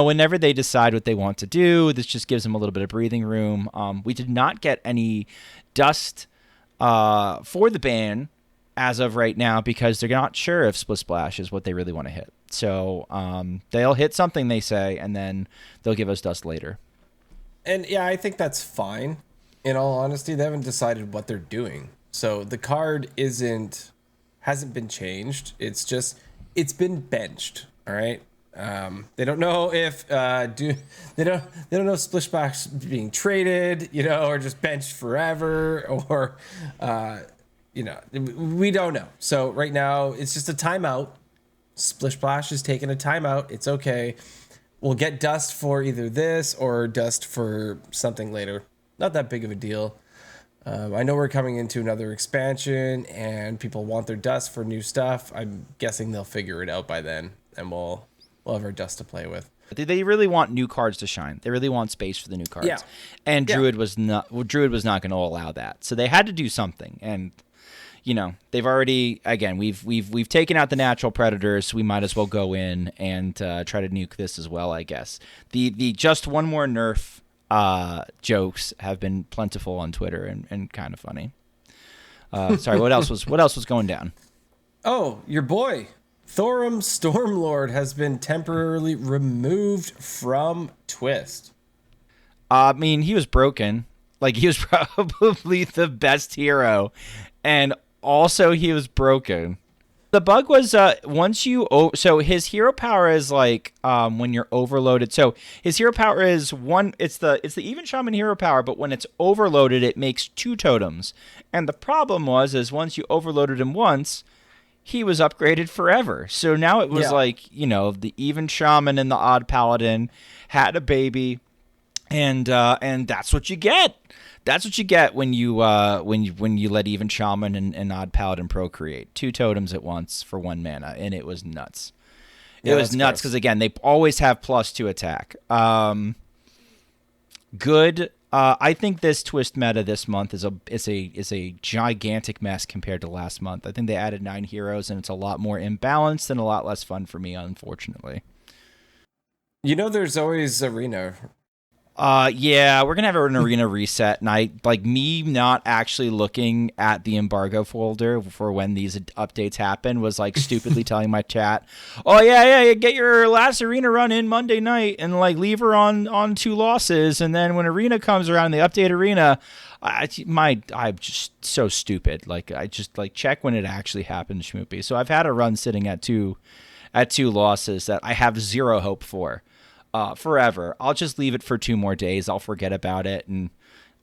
Speaker 4: Whenever they decide what they want to do, this just gives them a little bit of breathing room. We did not get any dust for the ban as of right now, because they're not sure if Split Splash is what they really want to hit. So they'll hit something, they say, and then they'll give us dust later.
Speaker 3: And yeah, I think that's fine. In all honesty, they haven't decided what they're doing. So the card hasn't been changed. It's been benched. All right. They don't know if they don't know if Splish Splash being traded, or just benched forever, or we don't know. So right now it's just a timeout. Splish Splash is taking a timeout. It's okay. We'll get dust for either this or dust for something later. Not that big of a deal. I know we're coming into another expansion and people want their dust for new stuff. I'm guessing they'll figure it out by then, and we'll have our dust to play with.
Speaker 4: They really want new cards to shine. They really want space for the new cards.
Speaker 3: Yeah.
Speaker 4: And Druid was not going to allow that. So they had to do something. And they've already, again, we've taken out the natural predators, so we might as well go in and try to nuke this as well, I guess. The just one more nerf jokes have been plentiful on Twitter and kind of funny. Sorry, what else was going down?
Speaker 3: Oh, your boy Thorum Stormlord has been temporarily removed from Twist.
Speaker 4: I mean, he was broken. Like, he was probably the best hero, and also he was broken. The bug was so his hero power is like when you're overloaded. So his hero power is it's the even shaman hero power, but when it's overloaded it makes 2 totems. And the problem is once you overloaded him once, he was upgraded forever. So now it was like, the even shaman and the odd paladin had a baby, and that's what you get. That's what you get when you let even shaman and odd paladin procreate 2 totems at once for 1 mana, and it was nuts. It was nuts because again they always have +2 attack. Good. I think this twist meta this month is a gigantic mess compared to last month. I think they added 9 heroes and it's a lot more imbalanced and a lot less fun for me, unfortunately.
Speaker 3: There's always arena.
Speaker 4: Yeah, we're gonna have an arena reset, and me not actually looking at the embargo folder for when these updates happen was like stupidly telling my chat, oh yeah, get your last arena run in Monday night and like leave her on 2 losses, and then when arena comes around, the update arena, I'm just so stupid. Like I just like check when it actually happened, Schmoopy. So I've had a run sitting at two losses that I have 0 hope for. Forever. I'll just leave it for 2 more days. I'll forget about it, and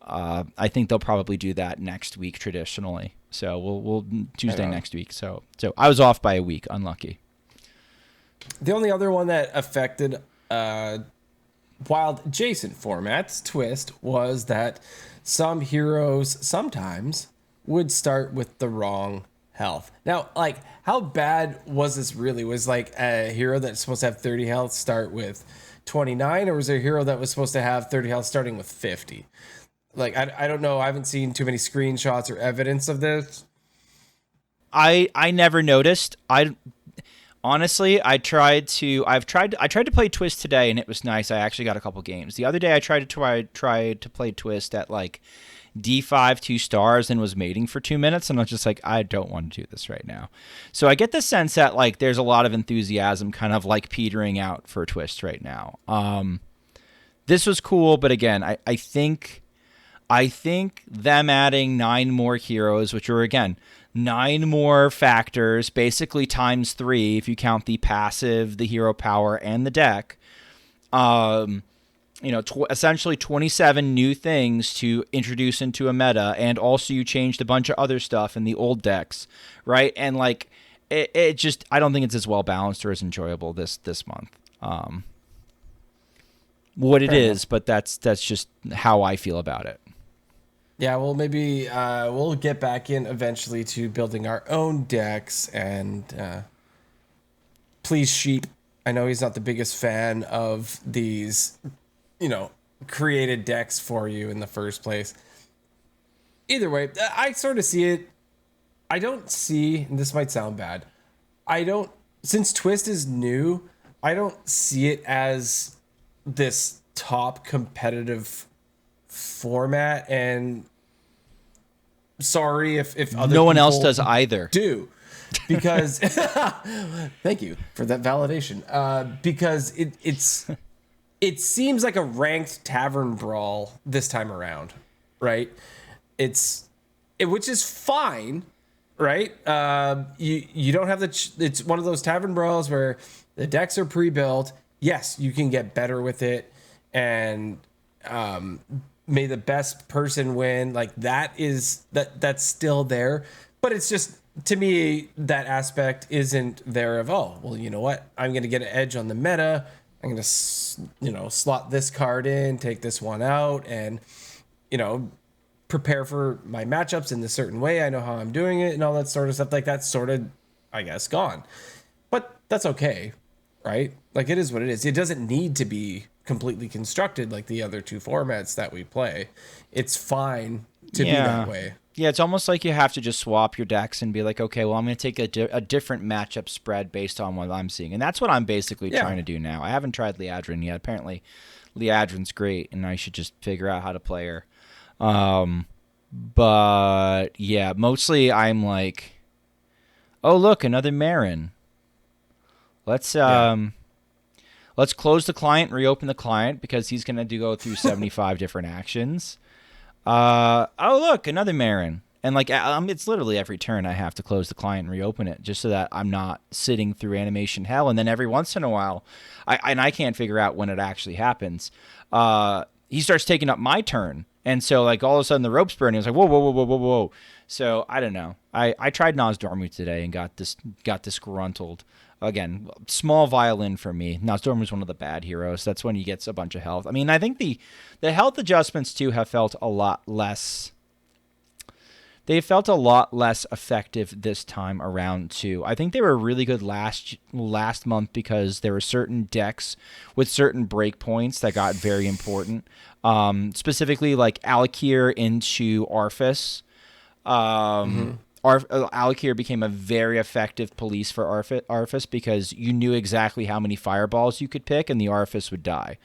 Speaker 4: I think they'll probably do that next week traditionally. So we'll Tuesday next week. So I was off by a week. Unlucky.
Speaker 3: The only other one that affected wild adjacent formats twist was that some heroes sometimes would start with the wrong health. Now, like, how bad was this really? Was like a hero that's supposed to have 30 health start with 29, or was there a hero that was supposed to have 30 health starting with 50? Like, I don't know. I haven't seen too many screenshots or evidence of this.
Speaker 4: I never noticed. Honestly, I tried to play Twist today, and it was nice. I actually got a couple games. The other day I tried to play Twist at like D5 2 stars and was mating for 2 minutes, and I was just like, I don't want to do this right now. So I get the sense that like there's a lot of enthusiasm kind of like petering out for Twist right now. This was cool, but again, I think them adding 9 more heroes, which are again 9 more factors, basically times 3 if you count the passive, the hero power, and the deck. Essentially 27 new things to introduce into a meta, and also you changed a bunch of other stuff in the old decks, right? And like it just, I don't think it's as well balanced or as enjoyable this month. What it is, but that's just how I feel about it.
Speaker 3: Yeah, well, maybe we'll get back in eventually to building our own decks, and please, Sheep. I know he's not the biggest fan of these created decks for you in the first place. Either way, I sort of see it. I don't see, and this might sound bad, since Twist is new, I don't see it as this top competitive format, and sorry if other
Speaker 4: no one else
Speaker 3: people
Speaker 4: does either.
Speaker 3: Do. Because thank you for that validation. Because it seems like a ranked tavern brawl this time around, right? Which is fine, right? You don't have it's one of those tavern brawls where the decks are pre-built. Yes, you can get better with it, and may the best person win. Like that's still there, but it's just, to me, that aspect isn't there of, oh, well, you know what? I'm going to get an edge on the meta. I'm going to, slot this card in, take this one out, and, prepare for my matchups in a certain way. I know how I'm doing it and all that sort of stuff. Like, that's sort of, I guess, gone. But that's okay, right? Like, it is what it is. It doesn't need to be completely constructed like the other 2 formats that we play. It's fine to be that way.
Speaker 4: Yeah, it's almost like you have to just swap your decks and be like, okay, well, I'm going to take a different matchup spread based on what I'm seeing. And that's what I'm basically trying to do now. I haven't tried Liadrin yet. Apparently, Liadrin's great, and I should just figure out how to play her. But, yeah, mostly I'm like, oh, look, another Marin. Let's close the client, reopen the client, because he's going to go through 75 different actions. Oh, look, another Marin. And like, it's literally every turn I have to close the client and reopen it just so that I'm not sitting through animation hell. And then every once in a while, I can't figure out when it actually happens. He starts taking up my turn. And so like all of a sudden the rope's burning. It's like, whoa, whoa, whoa, whoa, whoa, whoa. So I don't know. I tried Nozdormu today and got disgruntled. Again, small violin for me. Nozdormu's one of the bad heroes. That's when he gets a bunch of health. I mean, I think the health adjustments too have felt a lot less. They felt a lot less effective this time around too. I think they were really good last month because there were certain decks with certain breakpoints that got very important. Specifically, like Alakir into Arthas. Alakir became a very effective police for Arthas because you knew exactly how many fireballs you could pick, and the Arthas would die.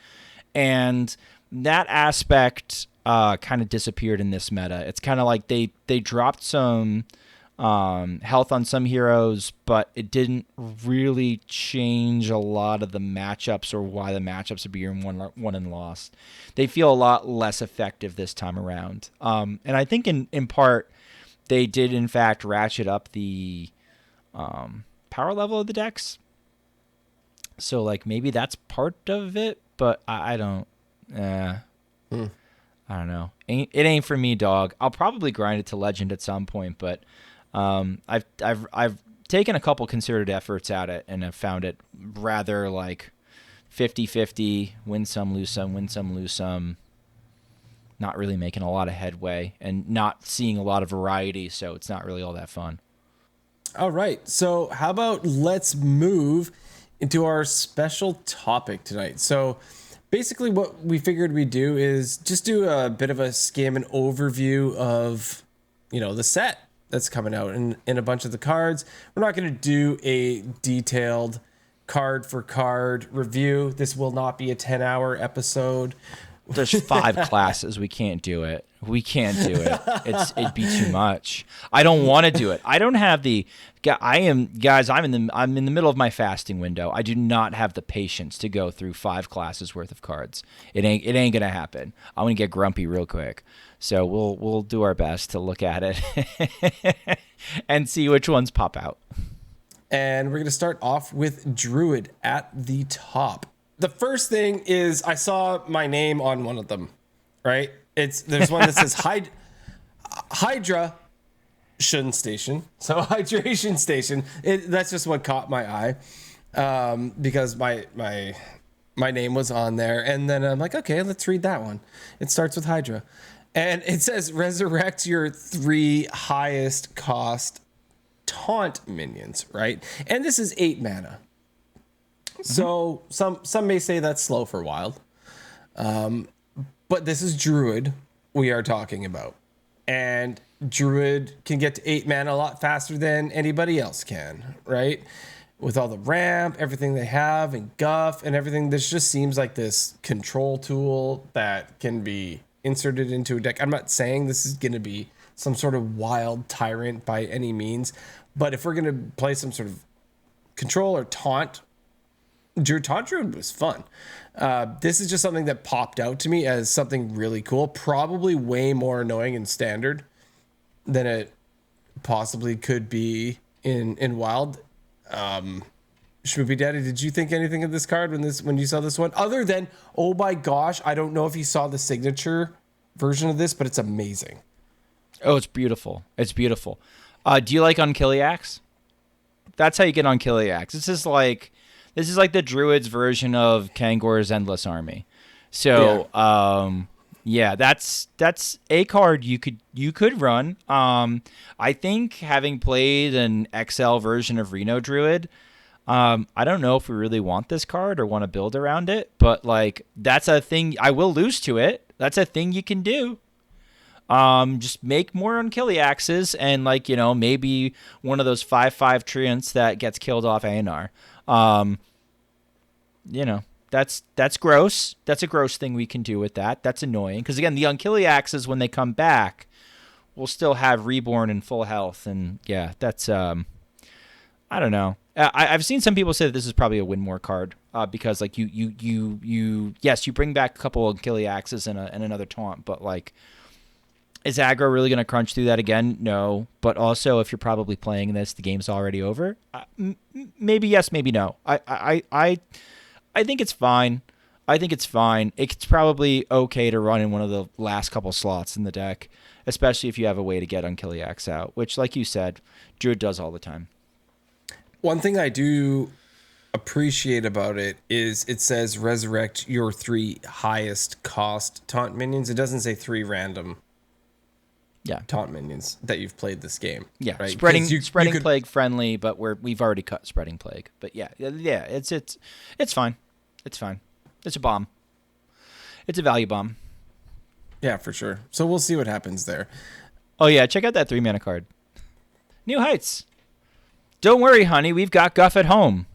Speaker 4: And that aspect kind of disappeared in this meta. It's kind of like they dropped some health on some heroes, but it didn't really change a lot of the matchups or why the matchups are being won and lost. They feel a lot less effective this time around. And I think in part, they did in fact ratchet up the power level of the decks. So like maybe that's part of it, but I don't. I don't know. It ain't for me, dog. I'll probably grind it to legend at some point, but I've taken a couple concerted efforts at it and have found it rather like 50-50, win some, lose some, win some, lose some. Not really making a lot of headway and not seeing a lot of variety, so it's not really all that fun.
Speaker 3: All right, so how about let's move into our special topic tonight. So basically what we figured we'd do is just do a bit of a skim and overview of, the set that's coming out and a bunch of the cards. We're not going to do a detailed card for card review. This will not be a 10-hour episode.
Speaker 4: There's 5 classes. We can't do it. It'd be too much. I don't want to do it. I don't have the. I'm in the middle of my fasting window. I do not have the patience to go through 5 classes worth of cards. It ain't gonna happen. I'm gonna get grumpy real quick. So we'll do our best to look at it and see which ones pop out.
Speaker 3: And we're gonna start off with Druid at the top. The first thing is I saw my name on one of them, right? There's one that says Hydration Station. So hydration station. That's just what caught my eye because my name was on there. And then I'm like, okay, let's read that one. It starts with Hydra. And it says resurrect your 3 highest cost taunt minions, right? And this is 8 mana. So some may say that's slow for wild, but this is Druid we are talking about, and Druid can get to 8 mana a lot faster than anybody else can, right? With all the ramp, everything they have, and guff and everything, this just seems like this control tool that can be inserted into a deck. I'm not saying this is going to be some sort of wild tyrant by any means, but if we're going to play some sort of control or taunt Druid was fun. This is just something that popped out to me as something really cool. Probably way more annoying in standard than it possibly could be in wild. Schmoopydady, did you think anything of this card when you saw this one? Other than, oh my gosh, I don't know if you saw the signature version of this, but it's amazing.
Speaker 4: Oh, it's beautiful. It's beautiful. Do you like Unkiliacs? That's how you get Unkiliacs. This is like the Druid's version of Kangor's Endless Army. So, that's a card you could run. I think having played an XL version of Reno Druid, I don't know if we really want this card or want to build around it, but like that's a thing. I will lose to it. That's a thing you can do. Just make more Unkiliaxes and maybe one of those 5/5 treants that gets killed off ANR. That's gross. That's a gross thing we can do with that. That's annoying. Because, again, the Unkiliaxes, when they come back, will still have Reborn and full health. And, yeah, that's, I don't know. I've seen some people say that this is probably a win more card because, like, you bring back a couple of Unkiliaxes and another taunt, but, like, Is aggro really going to crunch through that again? No. But also, if you're probably playing this, the game's already over. Maybe yes, maybe no. I think it's fine. I think it's fine. It's probably okay to run in one of the last couple slots in the deck, especially if you have a way to get Unkiliax out, which, like you said, Druid does all the time.
Speaker 3: One thing I do appreciate about it is it says resurrect your 3 highest cost taunt minions. It doesn't say 3 random taunt minions that you've played this game.
Speaker 4: Yeah,
Speaker 3: right?
Speaker 4: spreading
Speaker 3: You could,
Speaker 4: plague friendly, but we've already cut spreading plague. But yeah, it's fine. It's fine. It's a bomb. It's a value bomb.
Speaker 3: Yeah, for sure. So we'll see what happens there.
Speaker 4: Oh yeah, check out that 3 mana card. New Heights. Don't worry, honey, we've got Guff at home.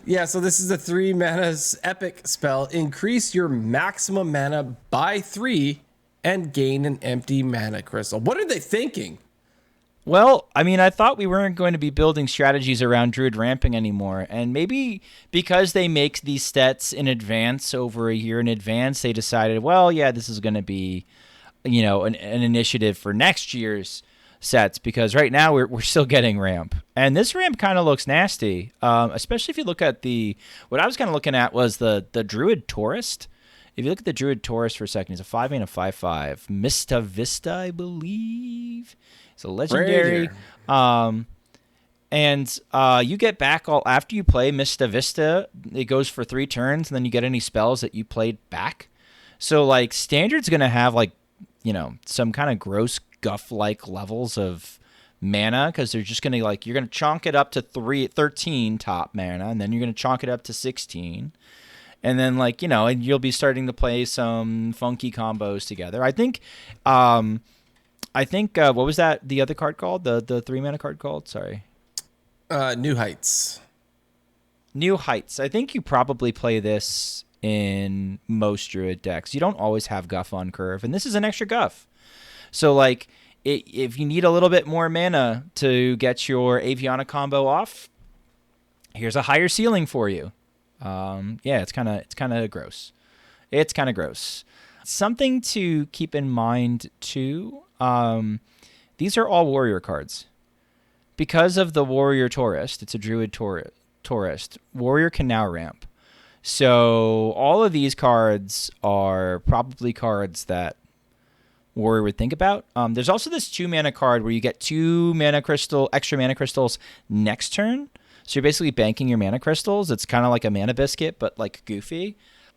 Speaker 3: Yeah, so this is a 3 mana epic spell. Increase your maximum mana by 3 and gain an empty mana crystal. What are they thinking?
Speaker 4: Well, I mean, I thought we weren't going to be building strategies around Druid ramping anymore. And maybe because they make these stats in advance, over a year in advance, they decided, well, yeah, this is going to be, an initiative for next year's sets, because right now we're still getting ramp. And this ramp kind of looks nasty, especially if you look at what I was kind of looking at was the Druid Tourist. If you look at the Druid Tourist for a second, he's a 5-mana 5/5. Mista Vista, I believe. It's a legendary.
Speaker 3: Right,
Speaker 4: and you get back all after you play Mista Vista. It goes for 3 turns, and then you get any spells that you played back. So like Standard's gonna have some kind of gross Guff-like levels of mana, because they're just gonna you're gonna chonk it up to 13 top mana, and then you're gonna chonk it up to 16. And then and you'll be starting to play some funky combos together. I think what was that? The other card called the 3 mana card called? Sorry.
Speaker 3: New Heights.
Speaker 4: New Heights. I think you probably play this in most Druid decks. You don't always have Guff on curve, and this is an extra Guff. So if you need a little bit more mana to get your Aviana combo off, here's a higher ceiling for you. It's kind of gross. It's kind of gross. Something to keep in mind too. These are all warrior cards. Because of the warrior tourist, it's a druid tourist. Warrior can now ramp. So all of these cards are probably cards that warrior would think about. There's also this 2 mana card where you get 2 extra mana crystals next turn. So you're basically banking your mana crystals. It's kind of like a mana biscuit, but goofy.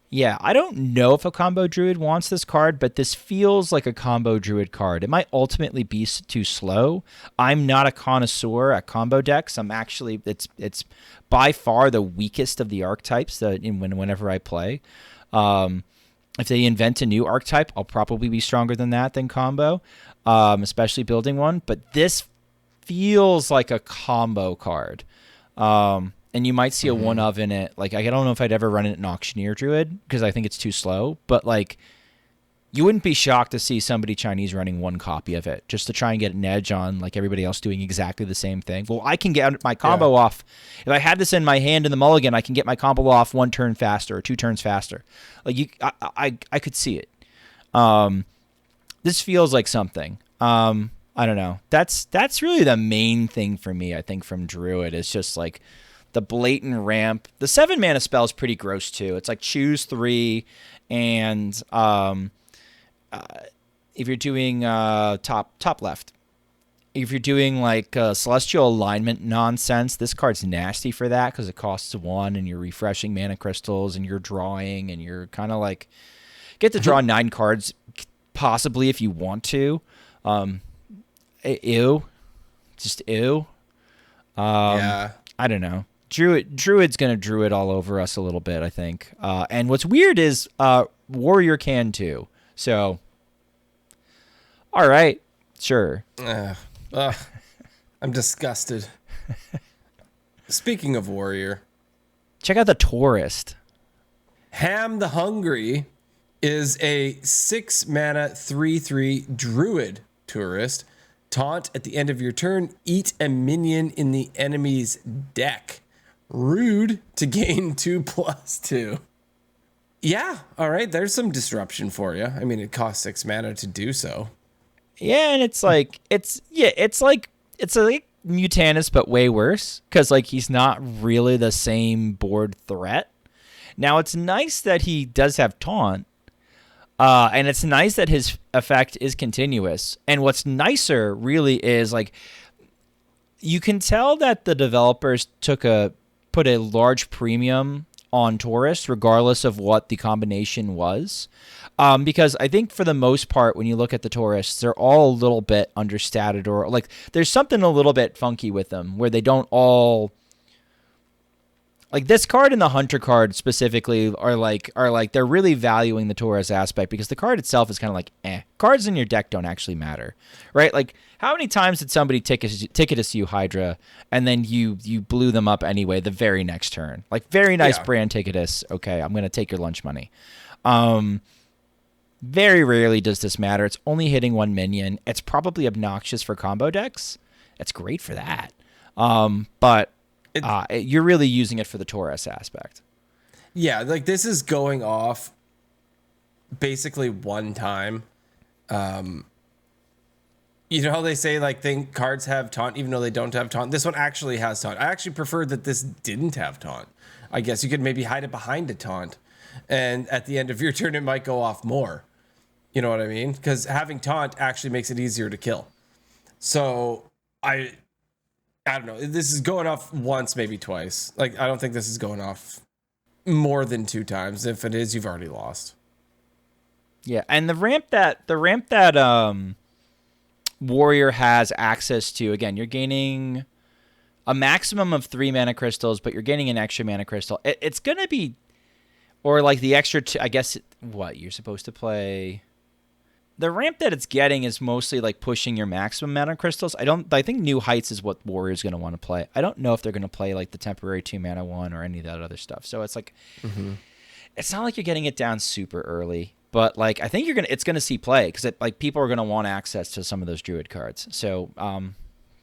Speaker 4: Yeah, I don't know if a combo druid wants this card, but this feels like a combo druid card. It might ultimately be too slow. I'm not a connoisseur at combo decks. I'm actually, it's by far the weakest of the archetypes whenever I play. If they invent a new archetype, I'll probably be stronger than combo, especially building one. But this feels like a combo card. And you might see a one of in it. I don't know if I'd ever run it in Auctioneer Druid because I think it's too slow. But you wouldn't be shocked to see somebody Chinese running 1 copy of it just to try and get an edge on everybody else doing exactly the same thing. Well, I can get my combo off. If I had this in my hand in the mulligan, I can get my combo off 1 turn faster or 2 turns faster. I could see it. This feels like something. I don't know. That's really the main thing for me, I think, from Druid. It's just the blatant ramp. The 7 mana spell is pretty gross too. It's choose 3, and if you're doing top left, if you're doing celestial alignment nonsense, this card's nasty for that because it costs 1, and you're refreshing mana crystals, and you're drawing, and you're kind of get to draw 9 cards possibly if you want to. Ew. Just ew.
Speaker 3: Yeah.
Speaker 4: I don't know. Druid's going to druid all over us a little bit, I think. And what's weird is warrior can too. So, all right. Sure.
Speaker 3: I'm disgusted. Speaking of warrior.
Speaker 4: Check out the tourist.
Speaker 3: Ham the Hungry is a 6 mana 3/3 druid tourist. Taunt at the end of your turn. Eat a minion in the enemy's deck. Rude to gain 2/2. Yeah. All right. There's some disruption for you. I mean, it costs 6 mana to do so.
Speaker 4: Yeah, and it's like it's like Mutanus but way worse because like he's not really the same board threat. Now it's nice that he does have taunt, and it's nice that his effect is continuous. And what's nicer really is like you can tell that the developers put a large premium on Taurus, regardless of what the combination was. Because I think for the most part, when you look at the Taurus, they're all a little bit understated, or like there's something a little bit funky with them where they don't all like this card and the Hunter card specifically are like they're really valuing the Taurus aspect because the card itself is kind of like cards in your deck don't actually matter, right? Like how many times did somebody ticketus you Hydra and then you blew them up anyway the very next turn? Like very nice brand ticketus. Okay, I'm gonna take your lunch money. Very rarely does this matter. It's only hitting 1 minion. It's probably obnoxious for combo decks. It's great for that. But you're really using it for the Taurus aspect.
Speaker 3: Yeah, like this is going off basically one time. You know how they say like cards have taunt even though they don't have taunt? This one actually has taunt. I actually prefer that this didn't have taunt. I guess you could maybe hide it behind a taunt, and at the end of your turn it might go off more. You know what I mean? Because having taunt actually makes it easier to kill. So I don't know. This is going off once, maybe twice. Like I don't think this is going off more than 2 times. If it is, you've already lost.
Speaker 4: Yeah, and the ramp that Warrior has access to, again, you're gaining a maximum of 3 mana crystals, but you're gaining an extra mana crystal. It's gonna be, or like the extra. I guess what you're supposed to play. The ramp that it's getting is mostly like pushing your maximum mana crystals. I think New Heights is what Warrior's going to want to play. I don't know if they're going to play like the temporary 2 mana one or any of that other stuff. So it's like, It's not like you're getting it down super early, but like I think it's going to see play because like people are going to want access to some of those Druid cards. So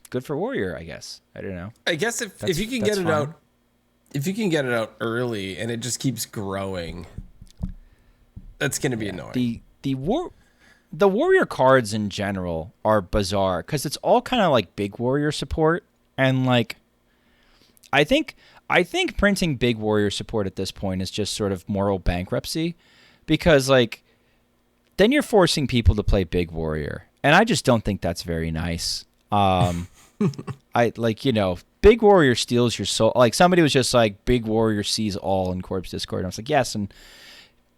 Speaker 4: good for Warrior, I guess. I don't know.
Speaker 3: I guess if you can get it out, if you can get it out early and it just keeps growing, that's going to be annoying.
Speaker 4: The Warrior cards in general are bizarre because it's all kind of like big Warrior support, and like I think printing big Warrior support at this point is just sort of moral bankruptcy because like then you're forcing people to play big Warrior, and I just don't think that's very nice. I like, big Warrior steals your soul. Like somebody was just like big Warrior sees all in Corpse Discord, and I was like, yes, and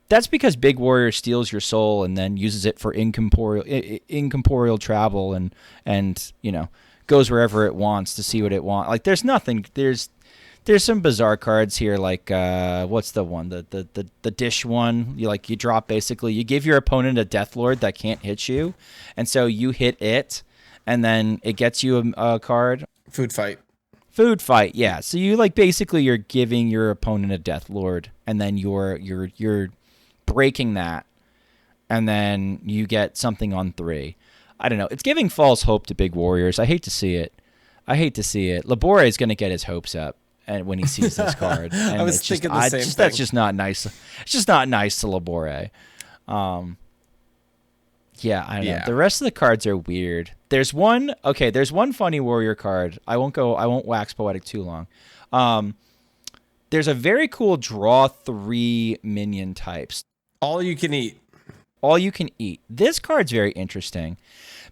Speaker 4: that's because Big Warrior steals your soul and then uses it for incorporeal travel and goes wherever it wants to see what it wants. Like there's some bizarre cards here, like what's the one? The dish one. You drop basically, you give your opponent a Death Lord that can't hit you, and so you hit it, and then it gets you a card.
Speaker 3: Food fight, yeah. So you basically you're giving your opponent a Death Lord, and then you're breaking that, and then you get something on 3. I don't know. It's giving false hope to big Warriors. I hate to see it. Labore is going to get his hopes up and when he sees this card. And I was thinking the same thing.
Speaker 4: That's just not nice. It's just not nice to Labore. Yeah, I don't know. The rest of the cards are weird. There's one funny Warrior card. I won't wax poetic too long. There's a very cool draw 3 minion types.
Speaker 3: All you can eat.
Speaker 4: This card's very interesting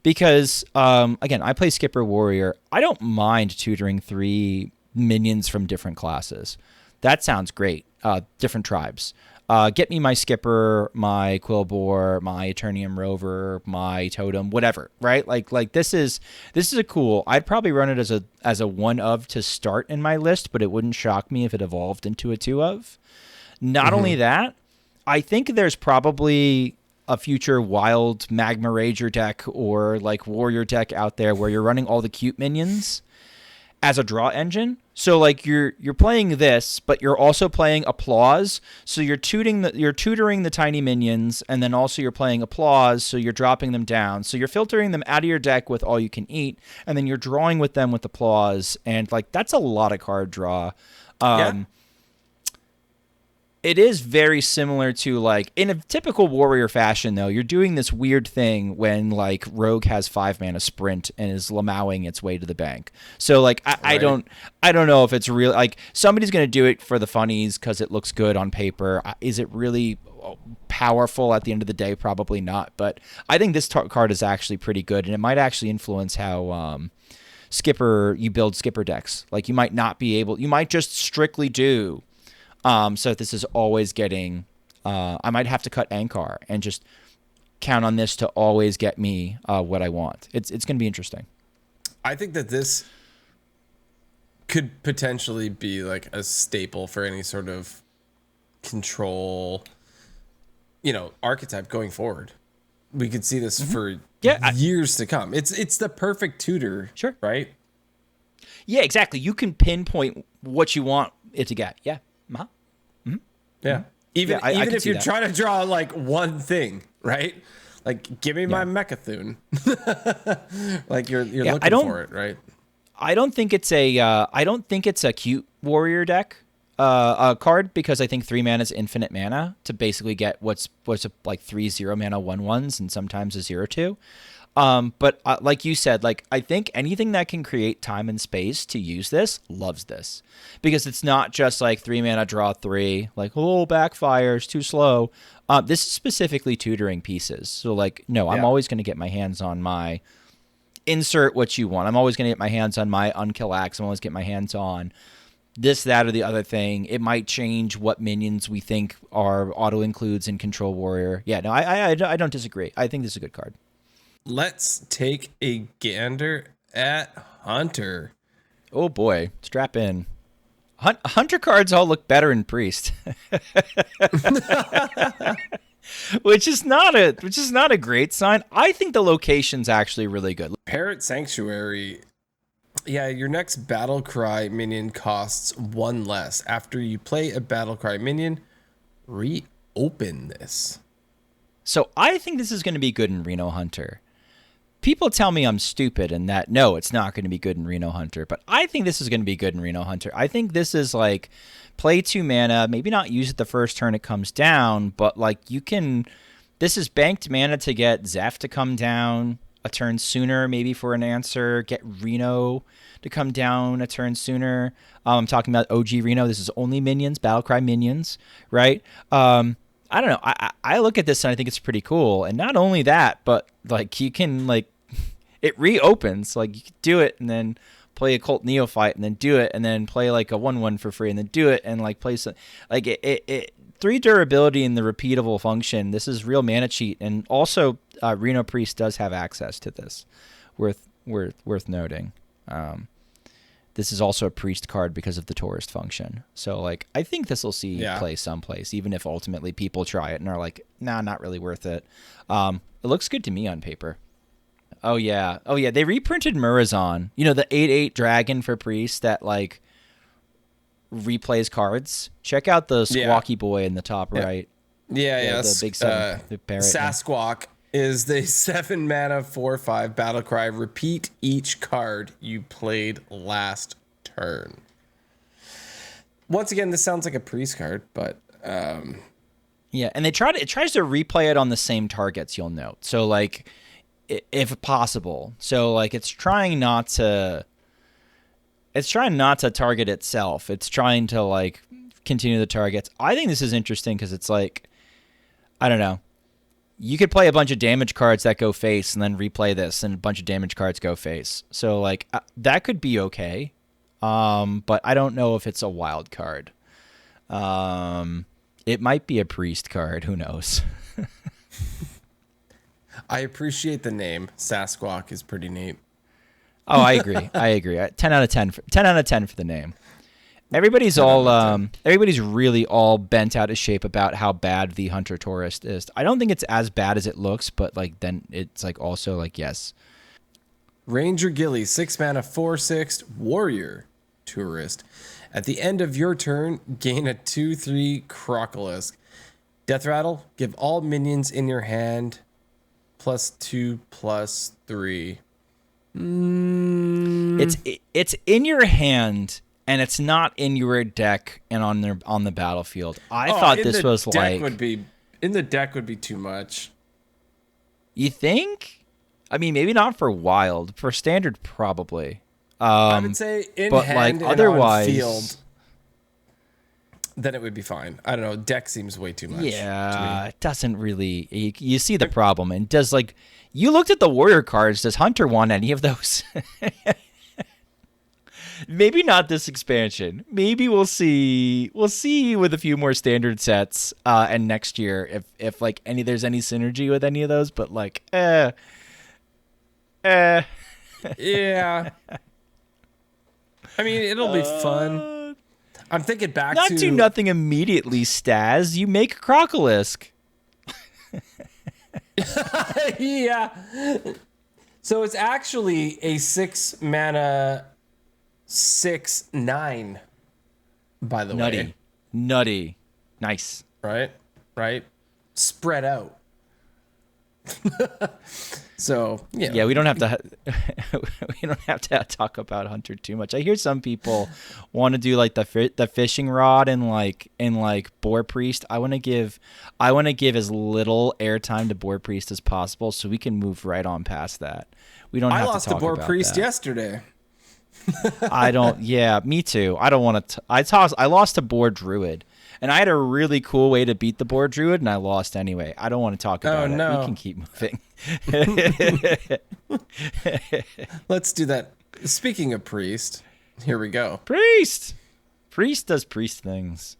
Speaker 4: because, again, I play Skipper Warrior. I don't mind tutoring 3 minions from different classes. That sounds great. Different tribes. Get me my Skipper, my Quillbore, my Eternium Rover, my Totem, whatever, right? Like this is a cool. I'd probably run it as a 1 of to start in my list, but it wouldn't shock me if it evolved into a 2 of. Not only that, I think there's probably a future wild Magma Rager deck or like Warrior deck out there where you're running all the cute minions as a draw engine. So like you're playing this, but you're also playing Applause. So you're tutoring the tiny minions, and then also you're playing Applause, so you're dropping them down. So you're filtering them out of your deck with All You Can Eat, and then you're drawing with them with Applause, and like that's a lot of card draw. It is very similar to, like, in a typical warrior fashion, though. You're doing this weird thing when, like, Rogue has 5 mana sprint and is lamowing its way to the bank. So, like, I don't know if it's real. Like, somebody's going to do it for the funnies because it looks good on paper. Is it really powerful at the end of the day? Probably not. But I think this card is actually pretty good, and it might actually influence how you build skipper decks. Like, you might not be able. You might just strictly do. So this is always getting, I might have to cut Ankar and just count on this to always get me what I want. It's going to be interesting.
Speaker 3: I think that this could potentially be like a staple for any sort of control, archetype going forward. We could see this for years to come. It's the perfect tutor,
Speaker 4: sure,
Speaker 3: right?
Speaker 4: Yeah, exactly. You can pinpoint what you want it to get. Yeah. Uh-huh. Mm-hmm.
Speaker 3: Yeah. Even if you're trying to draw like one thing, right? Like, give me my Mechathoon. Like you're looking for it, right?
Speaker 4: I don't think it's a cute warrior deck card, because I think 3 mana is infinite mana to basically get what's like 3 0-mana 1/1s and sometimes a 0/2. But like you said, like, I think anything that can create time and space to use this loves this, because it's not just like 3 mana draw 3, like, oh, backfires, too slow. This is specifically tutoring pieces. So, like, no, I'm always going to get my hands on my insert what you want. I'm always going to get my hands on my Unkill Axe. I'm always get my hands on this, that, or the other thing. It might change what minions we think are auto includes in Control Warrior. Yeah, no, I don't disagree. I think this is a good card.
Speaker 3: Let's take a gander at Hunter.
Speaker 4: Oh boy, strap in. Hunter cards all look better in Priest, which is not a great sign. I think the location's actually really good.
Speaker 3: Parrot Sanctuary. Yeah, your next Battle Cry minion costs 1 less. After you play a Battle Cry minion, reopen this.
Speaker 4: So I think this is going to be good in Reno Hunter. People tell me I'm stupid and that, no, it's not going to be good in Reno Hunter, but I think this is going to be good in Reno Hunter. I think this is like, play 2 mana, maybe not use it the first turn it comes down, but like, this is banked mana to get Zeph to come down a turn sooner, maybe for an answer, get Reno to come down a turn sooner. I'm talking about OG Reno. This is only minions, Battlecry minions, right? I don't know. I look at this and I think it's pretty cool. And not only that, but like, you can, like, it reopens. Like, you could do it and then play a Cult Neophyte and then do it and then play like a 1/1 for free and then do it and like play some, like, it 3 durability and the repeatable function. This is real mana cheat. And also Reno Priest does have access to this. Worth noting. This is also a Priest card because of the tourist function. So, like, I think this will see play someplace, even if ultimately people try it and are like, nah, not really worth it. It looks good to me on paper. Oh, yeah. They reprinted Murazon. The 8/8 dragon for Priest that, like, replays cards. Check out the Squawky Boy in the top right.
Speaker 3: Yeah.
Speaker 4: The big 7, the parrot.
Speaker 3: Sasquatch is the 7 mana 4/5 battle cry. Repeat each card you played last turn. Once again, this sounds like a Priest card, but
Speaker 4: yeah, and it tries to replay it on the same targets, you'll note. So, like, if possible. So, like, it's trying not to target itself. It's trying to, like, continue the targets. I think this is interesting because it's like, I don't know. You could play a bunch of damage cards that go face and then replay this and a bunch of damage cards go face. So, like, that could be okay. But I don't know if it's a wild card. It might be a Priest card. Who knows?
Speaker 3: I appreciate the name. Sasquatch is pretty neat.
Speaker 4: Oh, I agree. 10 out of 10 for the name. Everybody's really all bent out of shape about how bad the Hunter Tourist is. I don't think it's as bad as it looks, but like, then it's like also like, yes.
Speaker 3: Ranger Gilly, 6 mana 4/6 warrior tourist. At the end of your turn, gain a 2/3 Crocolisk. Death Rattle, give all minions in your hand +2/+3.
Speaker 4: It's in your hand and it's not in your deck and on the battlefield. I
Speaker 3: Oh,
Speaker 4: thought
Speaker 3: in
Speaker 4: this
Speaker 3: the
Speaker 4: was
Speaker 3: deck
Speaker 4: like
Speaker 3: would be in the deck would be too much.
Speaker 4: You think? I mean, maybe not for wild. For standard, probably.
Speaker 3: I would say in
Speaker 4: but,
Speaker 3: hand
Speaker 4: like,
Speaker 3: and
Speaker 4: otherwise-
Speaker 3: on field, then it would be fine. I don't know. Deck seems way too much. to
Speaker 4: Yeah,
Speaker 3: me.
Speaker 4: it doesn't really. You see the problem, and does like you looked at the warrior cards? Does Hunter want any of those? Maybe not this expansion. Maybe we'll see. We'll see with a few more standard sets, and next year if like there's any synergy with any of those. But like,
Speaker 3: Yeah. I mean, it'll be fun. I'm thinking back
Speaker 4: not
Speaker 3: to
Speaker 4: do nothing immediately, Staz. You make Crocolisk.
Speaker 3: yeah. So it's actually a 6 mana 6/9. By the way,
Speaker 4: Nutty, nice.
Speaker 3: right? Spread out. So
Speaker 4: Yeah, we don't have to. We don't have to talk about Hunter too much. I hear some people want to do like the fishing rod and like Boar Priest. I want to give as little airtime to Boar Priest as possible, so we can move right on past that. We don't.
Speaker 3: I
Speaker 4: have
Speaker 3: lost
Speaker 4: to talk
Speaker 3: to Boar
Speaker 4: about
Speaker 3: Priest
Speaker 4: that.
Speaker 3: yesterday.
Speaker 4: I don't. Yeah, me too. I don't want to. I lost to Boar Druid. And I had a really cool way to beat the Boar Druid, and I lost anyway. I don't want to talk about it.
Speaker 3: no.
Speaker 4: We can keep moving.
Speaker 3: Let's do that. Speaking of priest, here we go.
Speaker 4: Priest does priest things.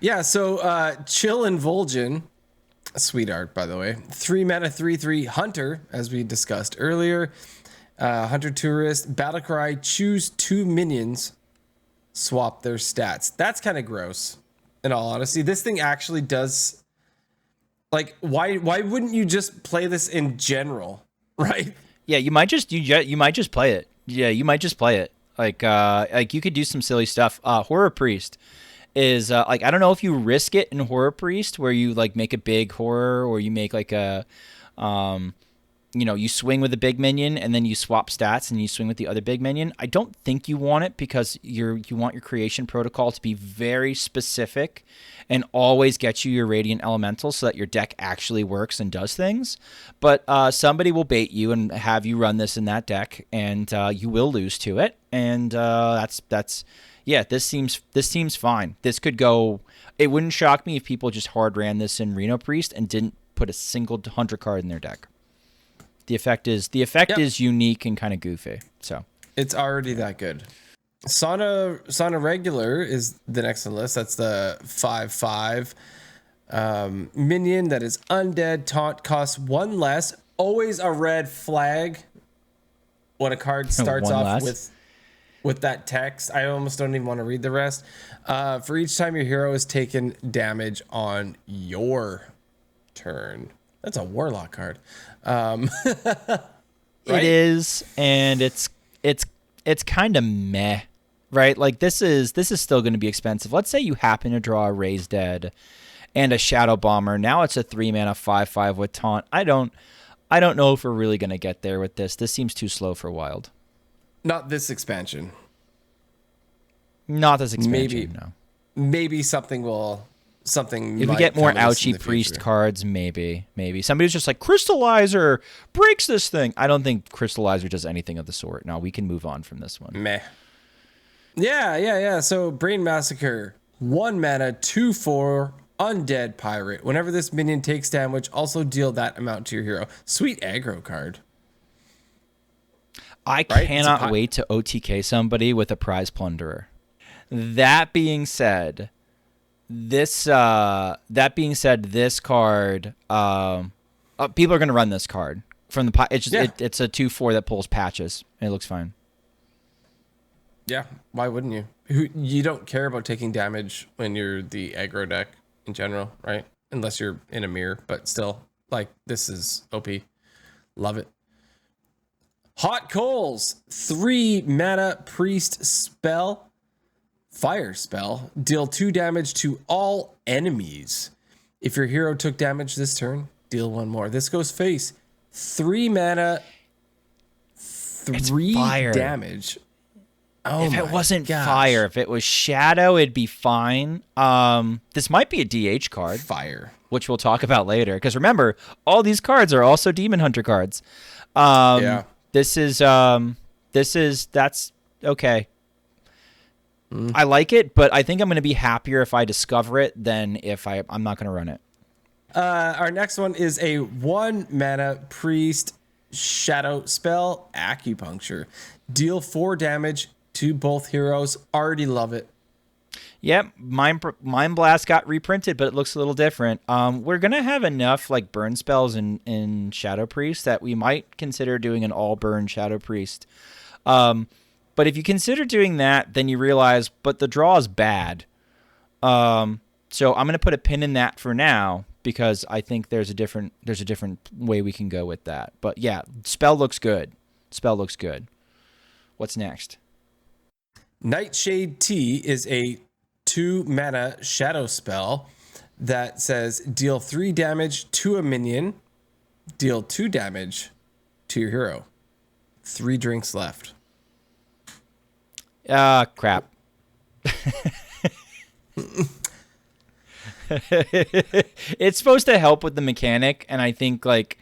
Speaker 3: Yeah, so Chill and Vol'jin, sweet art, by the way. 3 mana, 3/3 Hunter, as we discussed earlier. Hunter Tourist, Battlecry, choose 2 minions, swap their stats. That's kind of gross, in all honesty. This thing actually does... Like, why wouldn't you just play this in general, right?
Speaker 4: Yeah, you might just play it. Yeah, you might just play it. Like you could do some silly stuff. Horror Priest is like, I don't know if you risk it in Horror Priest where you like make a big horror, or you make like a you swing with a big minion and then you swap stats and you swing with the other big minion. I don't think you want it, because you want your creation protocol to be very specific and always get you your Radiant Elemental so that your deck actually works and does things. But somebody will bait you and have you run this in that deck, and you will lose to it. And yeah, this seems fine. This could go. It wouldn't shock me if people just hard ran this in Reno Priest and didn't put a single Hunter card in their deck. The effect is unique and kind of goofy. So
Speaker 3: It's already that good. Sauna Regular is the next on the list. That's the 5/5 minion that is undead. Taunt costs 1 less. Always a red flag when a card starts
Speaker 4: One
Speaker 3: off
Speaker 4: less?
Speaker 3: with that text. I almost don't even want to read the rest. For each time your hero is taken damage on your turn. That's a Warlock card.
Speaker 4: It
Speaker 3: Right?
Speaker 4: is, and it's kind of meh, right? Like this is still going to be expensive. Let's say you happen to draw a Raise Dead and a Shadow Bomber. Now it's a 3 mana 5/5 with taunt. I don't know if we're really going to get there with this. This seems too slow for Wild.
Speaker 3: Not this expansion.
Speaker 4: Not this expansion.
Speaker 3: Maybe.
Speaker 4: No.
Speaker 3: Maybe
Speaker 4: If we get more ouchy priest cards, maybe somebody's just like, Crystallizer breaks this thing. I don't think Crystallizer does anything of the sort. No, we can move on from this one.
Speaker 3: Meh. Yeah. So Brain Massacre, 1 mana, 2/4 undead pirate. Whenever this minion takes damage, also deal that amount to your hero. Sweet aggro card.
Speaker 4: I
Speaker 3: Right?
Speaker 4: cannot wait to OTK somebody with a prize plunderer. That being said, this card, people are going to run this card from the. It's just, it's a 2/4 that pulls patches, and it looks fine.
Speaker 3: Yeah, why wouldn't you? You don't care about taking damage when you're the aggro deck in general, right? Unless you're in a mirror, but still, like, this is OP. Love it. Hot Coals, 3 mana priest spell. Fire spell. Deal 2 damage to all enemies. If your hero took damage this turn, deal 1 more. This goes face. 3 mana, 3
Speaker 4: fire.
Speaker 3: damage. Oh
Speaker 4: if it
Speaker 3: my
Speaker 4: wasn't
Speaker 3: gosh.
Speaker 4: fire, if it was shadow, it'd be fine. This might be a DH card,
Speaker 3: Fire.
Speaker 4: which we'll talk about later. Because remember, all these cards are also Demon Hunter cards.
Speaker 3: Yeah.
Speaker 4: That's okay. I like it, but I think I'm going to be happier if I discover it than if I'm not going to run it.
Speaker 3: Our next one is a 1 mana priest shadow spell, Acupuncture. Deal 4 damage to both heroes. Already love it.
Speaker 4: Yep, Mind Blast got reprinted, but it looks a little different. We're gonna have enough like burn spells in Shadow Priest that we might consider doing an all burn Shadow Priest. But if you consider doing that, then you realize, but the draw is bad. So I'm gonna put a pin in that for now because I think there's a different way we can go with that. But yeah, spell looks good. What's next?
Speaker 3: Nightshade Tea is a 2 mana shadow spell that says deal 3 damage to a minion, deal 2 damage to your hero. 3 drinks left.
Speaker 4: Crap. It's supposed to help with the mechanic, and I think like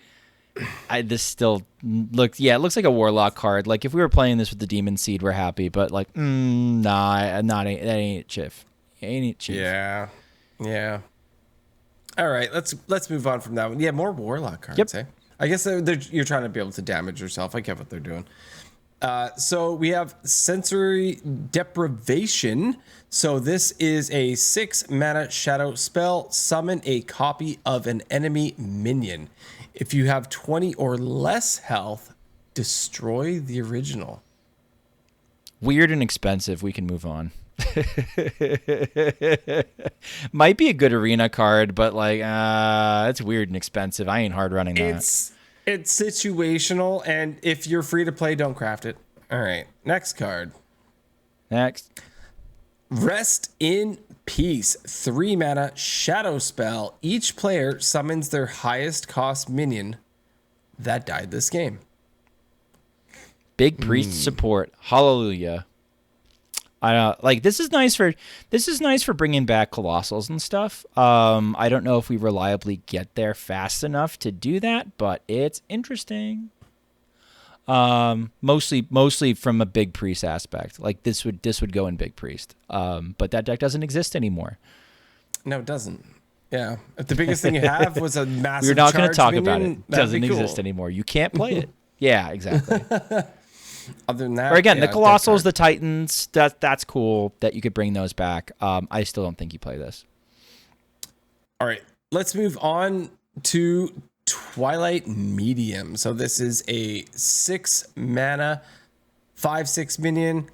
Speaker 4: this still looks. Yeah, it looks like a warlock card. Like if we were playing this with the Demon Seed, we're happy. But like, nah, that ain't Chief. Ain't it, Chief?
Speaker 3: Yeah. All right, let's move on from that one. Yeah, more warlock cards.
Speaker 4: Yep.
Speaker 3: Eh? I guess you're trying to be able to damage yourself. I get what they're doing. So we have sensory deprivation. So this is a 6 mana shadow spell. Summon a copy of an enemy minion. If you have 20 or less health, destroy the original.
Speaker 4: Weird and expensive. We can move on. Might be a good arena card, but like, it's weird and expensive. I ain't hard running that.
Speaker 3: It's situational, and if you're free to play, don't craft it. All right, next card.
Speaker 4: Next.
Speaker 3: Rest in Peace. 3 mana shadow spell. Each player summons their highest cost minion that died this game.
Speaker 4: Big priest support. Hallelujah. I like this is nice for bringing back colossals and stuff. I don't know if we reliably get there fast enough to do that, but it's interesting. Mostly from a big priest aspect. Like this would go in big priest. But that deck doesn't exist anymore.
Speaker 3: No, it doesn't. Yeah, if the biggest thing you have was a massive.
Speaker 4: We're not going to talk
Speaker 3: minion,
Speaker 4: about it. It doesn't exist anymore. You can't play it. Yeah, exactly.
Speaker 3: Other than that,
Speaker 4: or again,
Speaker 3: yeah,
Speaker 4: the Colossals, the Titans, that's cool that you could bring those back. I still don't think you play this.
Speaker 3: All right, let's move on to Twilight Medium. So this is a 6 mana, 5/6 minion,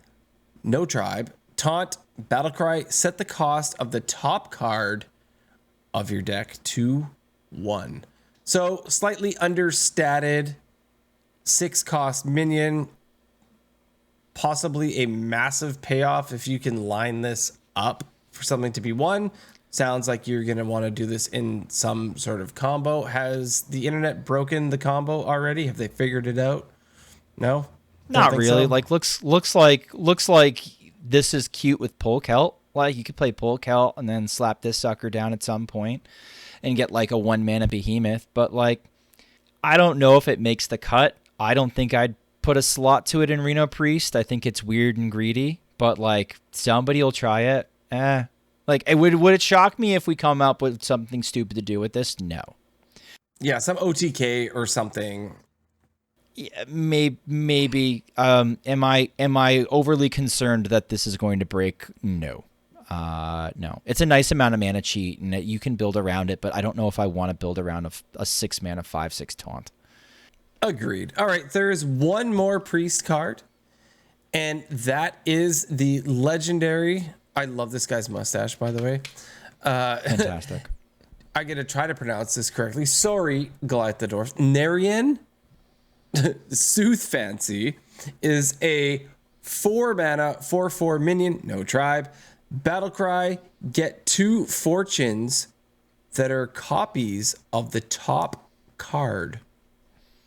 Speaker 3: no tribe, taunt, battlecry. Set the cost of the top card of your deck to 1. So slightly understated, 6 cost minion. Possibly a massive payoff if you can line this up for something to be 1. Sounds like you're going to want to do this in some sort of combo. Has the internet broken the combo already? Have they figured it out? No?
Speaker 4: Not really. So? Like looks like this is cute with Pull Celt. Like you could play Pull Celt and then slap this sucker down at some point and get like a 1 mana behemoth, but like I don't know if it makes the cut. I don't think I'd put a slot to it in Reno Priest. I think it's weird and greedy, but like somebody will try it. Like would it shock me if we come up with something stupid to do with this? No.
Speaker 3: Yeah, some OTK or something.
Speaker 4: Yeah, maybe. Am I overly concerned that this is going to break? No. No. It's a nice amount of mana cheat, and you can build around it, but I don't know if I want to build around a 6 mana 5/6 taunt.
Speaker 3: Agreed. All right, there is one more priest card, and that is the legendary. I love this guy's mustache, by the way.
Speaker 4: Fantastic.
Speaker 3: I got to try to pronounce this correctly. Sorry, Goliath the Dwarf. Narian Sooth Fancy is a 4 mana 4/4 minion, no tribe. Battlecry, get 2 fortunes that are copies of the top card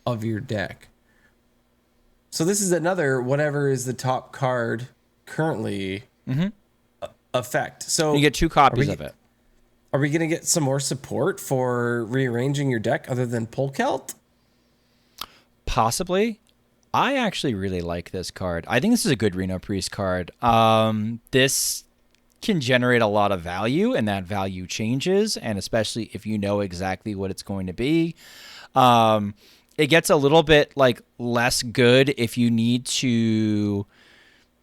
Speaker 3: of your deck. So this is another whatever is the top card currently affect. So
Speaker 4: You get 2 copies of it.
Speaker 3: Are we going to get some more support for rearranging your deck other than Polkelt?
Speaker 4: Possibly. I actually really like this card. I think this is a good Reno Priest card. This can generate a lot of value, and that value changes, and especially if you know exactly what it's going to be. It gets a little bit like less good if you need to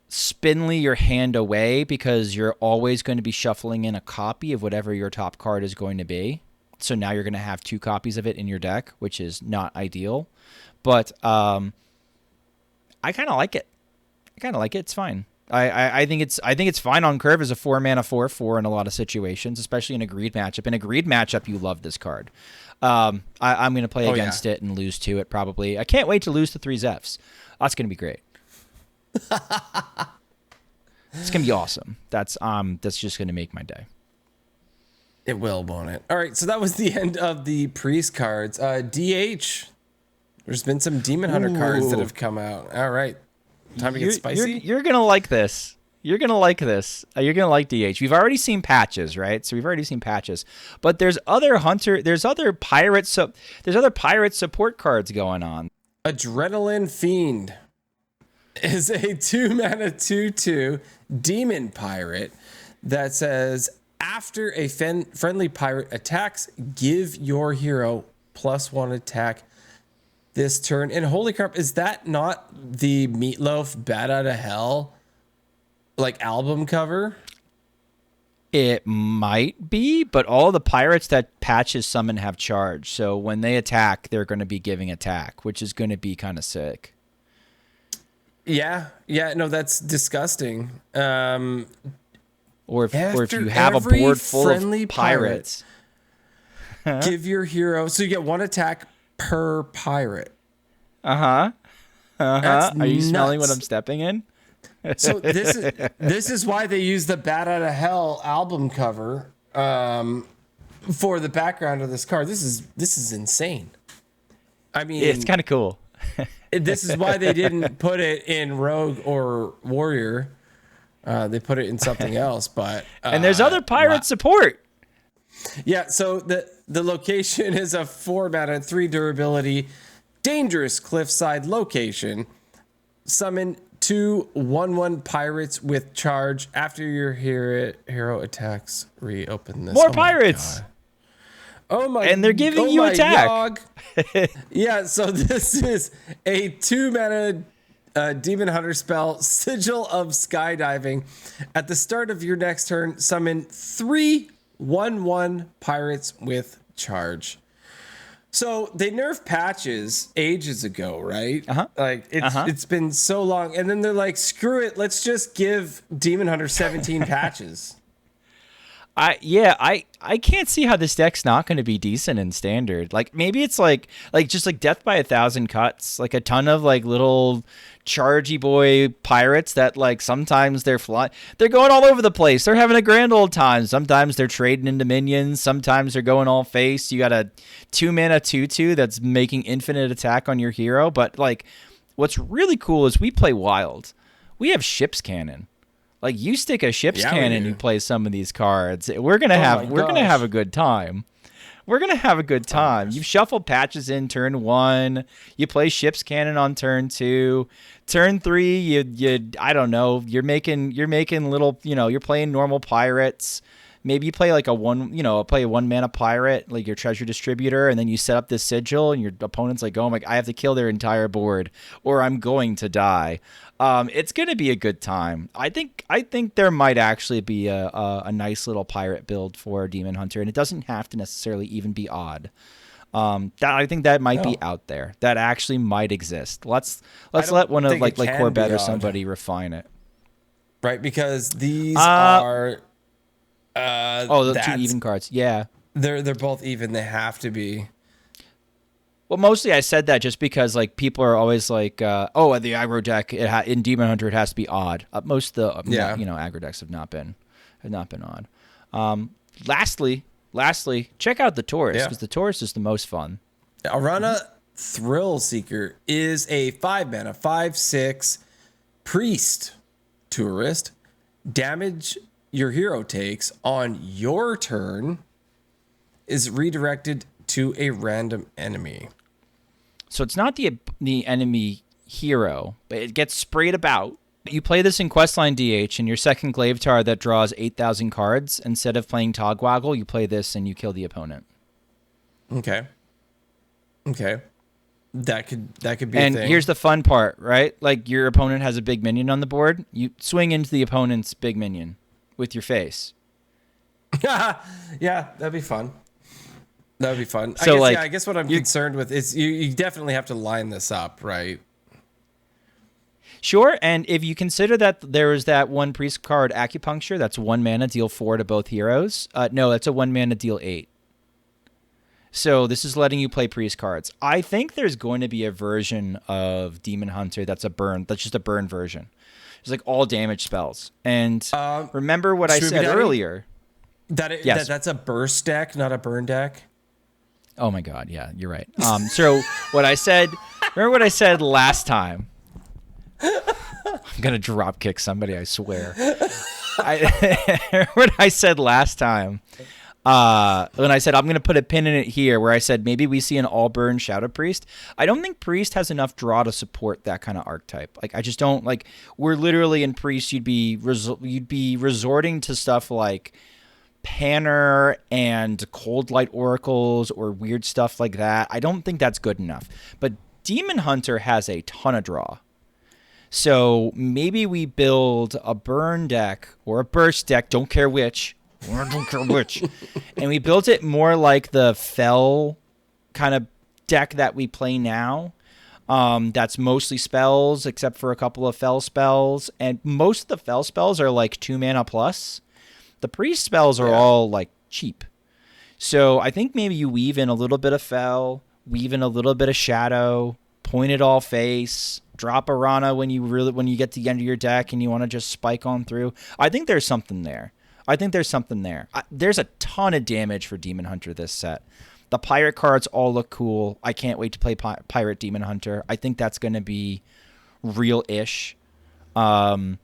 Speaker 4: spinly your hand away, because you're always going to be shuffling in a copy of whatever your top card is going to be. So now you're going to have 2 copies of it in your deck, which is not ideal. But I kind of like it. It's fine. I think it's fine on curve as a 4-mana 4/4 in a lot of situations, especially in a greed matchup. In a greed matchup, you love this card. I'm going to play against it and lose to it probably. I can't wait to lose to 3 Zephyrs. That's going to be great. It's going to be awesome. That's just going to make my day.
Speaker 3: It will, won't it? All right, so that was the end of the Priest cards. DH. There's been some Demon Hunter cards that have come out. All right. Time to get spicy.
Speaker 4: You're going to like this. You're going to like this. You're going to like DH. We've already seen patches, right? So we've already seen patches. But there's other pirate support cards going on.
Speaker 3: Adrenaline Fiend is a 2-mana 2/2 demon pirate that says, after a friendly pirate attacks, give your hero +1 attack this turn. And holy crap, is that not the Meatloaf Bat Out of Hell like album cover?
Speaker 4: It might be, but all the pirates that patches summon have charge. So when they attack, they're going to be giving attack, which is going to be kind of sick.
Speaker 3: Yeah, no, that's disgusting.
Speaker 4: Or if you have a board full of pirates,
Speaker 3: give your hero, so you get 1 attack per pirate.
Speaker 4: Are you smelling what I'm stepping in?
Speaker 3: So this is why they use the Bat Out of Hell album cover for the background of this card. This is insane. I mean,
Speaker 4: it's kind of cool.
Speaker 3: This is why they didn't put it in Rogue or Warrior. They put it in something else, but
Speaker 4: and there's other pirate support.
Speaker 3: Yeah, so the location is a 4-mana 3 durability, dangerous cliffside location. Summon 2 1/1 pirates with charge. After your hero attacks, reopen this.
Speaker 4: More pirates.
Speaker 3: God. Oh my!
Speaker 4: And they're giving you attack.
Speaker 3: Yeah, so this is a 2-mana Demon Hunter spell, Sigil of Skydiving. At the start of your next turn, summon 3 1/1 pirates with charge. So they nerfed patches ages ago, right? Like it's been so long, and then they're like, screw it, let's just give Demon Hunter 17 patches.
Speaker 4: I can't see how this deck's not going to be decent in standard. Like maybe it's like just like Death by 1,000 Cuts, like a ton of like little chargy boy pirates that like sometimes they're going all over the place. They're having a grand old time. Sometimes they're trading into minions. Sometimes they're going all face. You got a 2-mana 2/2 that's making infinite attack on your hero. But like, what's really cool is we play wild. We have Ship's Cannon. Like you stick a Ship's Cannon, you play some of these cards. We're gonna have a good time. We're gonna have a good time. You've shuffled patches in turn 1. You play Ship's Cannon on turn 2. Turn 3, you I don't know. You're making little. You're playing normal pirates. Maybe you play like a 1-mana pirate, like your treasure distributor, and then you set up this sigil, and your opponent's like, oh my, I have to kill their entire board, or I'm going to die. It's gonna be a good time. I think there might actually be a nice little pirate build for Demon Hunter, and it doesn't have to necessarily even be odd. I think that might be out there. That actually might exist. Let's let one of like Corbett or somebody refine it.
Speaker 3: Right, because these are.
Speaker 4: The 2 even cards. Yeah,
Speaker 3: they're both even. They have to be.
Speaker 4: Well, mostly I said that just because like people are always like, the aggro deck in Demon Hunter it has to be odd. Most of the aggro decks have not been odd. Lastly, check out the Taurus because the Taurus is the most fun.
Speaker 3: Arana Thrill Seeker is a 5-mana 5/6 priest tourist. Damage your hero takes on your turn is redirected to a random enemy.
Speaker 4: So it's not the enemy hero, but it gets sprayed about. You play this in Questline DH, and your second Glaive Tar that draws 8,000 cards, instead of playing Togwaggle, you play this and you kill the opponent.
Speaker 3: Okay. That could be a thing.
Speaker 4: And here's the fun part, right? Like, your opponent has a big minion on the board. You swing into the opponent's big minion with your face.
Speaker 3: Yeah, that'd be fun.
Speaker 4: So,
Speaker 3: I guess what I'm concerned with is you definitely have to line this up, right?
Speaker 4: Sure, and if you consider that there is that one priest card, Acupuncture, that's 1 mana, deal 4 to both heroes. No, that's a 1 mana, deal 8. So this is letting you play priest cards. I think there's going to be a version of Demon Hunter that's just a burn version. It's like all damage spells. And remember what I said earlier.
Speaker 3: That's a burst deck, not a burn deck.
Speaker 4: Oh my god, yeah, you're right. So what I said, remember what I said last time? I'm gonna drop kick somebody, I swear. What I said last time, when I said I'm gonna put a pin in it here, where I said maybe we see an all burn Shadow Priest. I don't think Priest has enough draw to support that kind of archetype. Like, I just don't like. We're literally in Priest. You'd be resorting to stuff like Panner and Cold Light Oracles or weird stuff like that. I don't think that's good enough. But Demon Hunter has a ton of draw. So maybe we build a burn deck or a burst deck, don't care which, and we built it more like the Fel kind of deck that we play now. That's mostly spells, except for a couple of Fel spells, and most of the Fel spells are like 2 mana plus. The priest spells are all like cheap. So I think maybe you weave in a little bit of Fel, weave in a little bit of Shadow, point it all face, drop a Rana when you get to the end of your deck and you want to just spike on through. I think there's something there. There's a ton of damage for Demon Hunter this set. The pirate cards all look cool. I can't wait to play Pirate Demon Hunter. I think that's going to be real-ish. I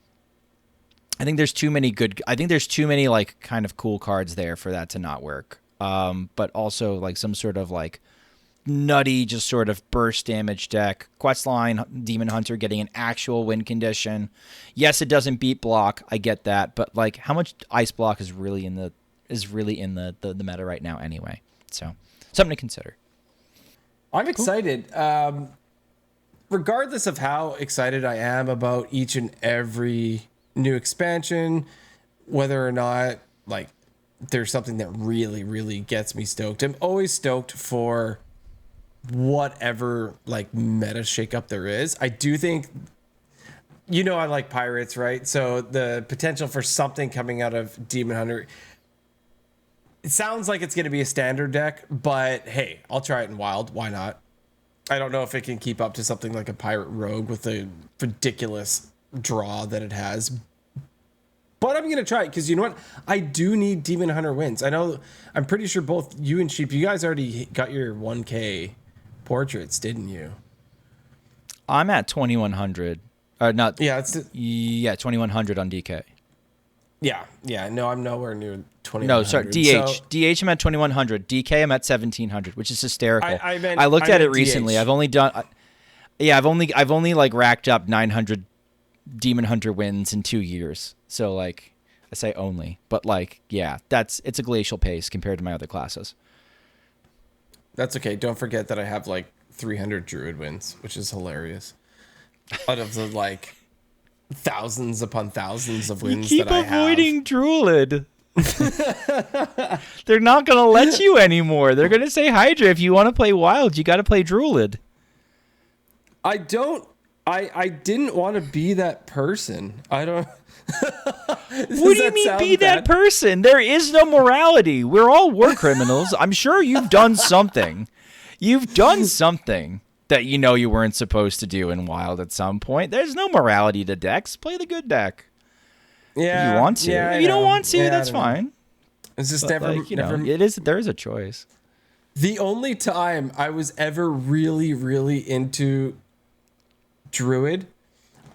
Speaker 4: think there's too many like kind of cool cards there for that to not work. But also like some sort of like nutty, just sort of burst damage deck. Questline Demon Hunter getting an actual win condition. Yes, it doesn't beat block. I get that, but like, how much ice block is really in the meta right now anyway? So something to consider.
Speaker 3: I'm excited. Regardless of how excited I am about each and every new expansion, whether or not like there's something that really, really gets me stoked. I'm always stoked for whatever like meta shakeup there is. I do think, I like pirates, right? So the potential for something coming out of Demon Hunter, it sounds like it's going to be a standard deck, but hey, I'll try it in wild. Why not? I don't know if it can keep up to something like a pirate rogue with the ridiculous draw that it has, but I'm going to try it because you know what? I do need Demon Hunter wins. I'm pretty sure both you and Sheep, you guys already got your 1K portraits, didn't you?
Speaker 4: I'm at 2100. Not.
Speaker 3: Yeah,
Speaker 4: 2100 on DK.
Speaker 3: Yeah. No, I'm nowhere near 2100.
Speaker 4: No, sorry, DH.
Speaker 3: So,
Speaker 4: DH, I'm at 2100. DK, I'm at 1700, which is hysterical.
Speaker 3: I
Speaker 4: looked at it
Speaker 3: DH.
Speaker 4: recently. I've only like racked up 900 Demon Hunter wins in 2 years. So like, I say only, but like, yeah, it's a glacial pace compared to my other classes.
Speaker 3: That's okay. Don't forget that I have like 300 Druid wins, which is hilarious. Out of the like thousands upon thousands of wins that I have.
Speaker 4: You keep avoiding Druid. They're not going to let you anymore. They're going to say, Hydra, if you want to play Wild, you got to play Druid.
Speaker 3: I didn't want to be that person. I don't.
Speaker 4: What do you mean be that person? There is no morality. We're all war criminals. I'm sure you've done something. You've done something that you weren't supposed to do in Wild at some point. There's no morality to decks. Play the good deck.
Speaker 3: Yeah.
Speaker 4: If you want to.
Speaker 3: Yeah,
Speaker 4: if you don't want to, that's fine.
Speaker 3: It's just
Speaker 4: but
Speaker 3: never.
Speaker 4: There is a choice.
Speaker 3: The only time I was ever really, really into Druid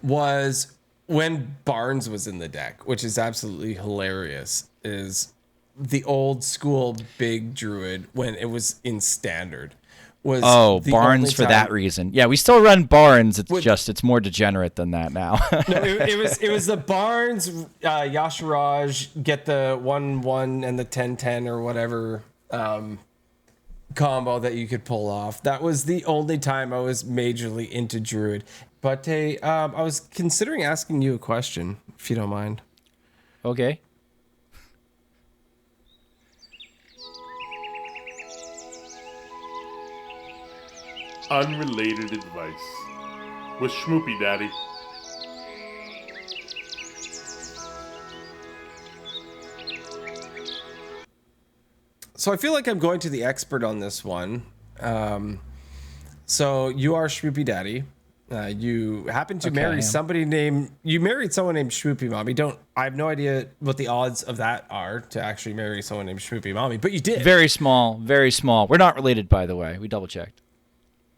Speaker 3: was when Barnes was in the deck, which is absolutely hilarious, is the old school big druid when it was in standard. Was the
Speaker 4: Barnes
Speaker 3: only
Speaker 4: for
Speaker 3: time-
Speaker 4: that reason. Yeah, we still run Barnes. It's more degenerate than that now.
Speaker 3: No, it was the Barnes Yasharaj get the 1/1 and the 10/10 or whatever combo that you could pull off. That was the only time I was majorly into druid. But hey, I was considering asking you a question, if you don't mind.
Speaker 4: Okay.
Speaker 5: Unrelated Advice with Schmoopydady.
Speaker 3: So I feel like I'm going to the expert on this one. So you are Schmoopydady. You happen to marry somebody named. You married someone named Schmoopy Mommy. I have no idea what the odds of that are to actually marry someone named Schmoopy Mommy, but you did.
Speaker 4: Very small, very small. We're not related, by the way. We double checked.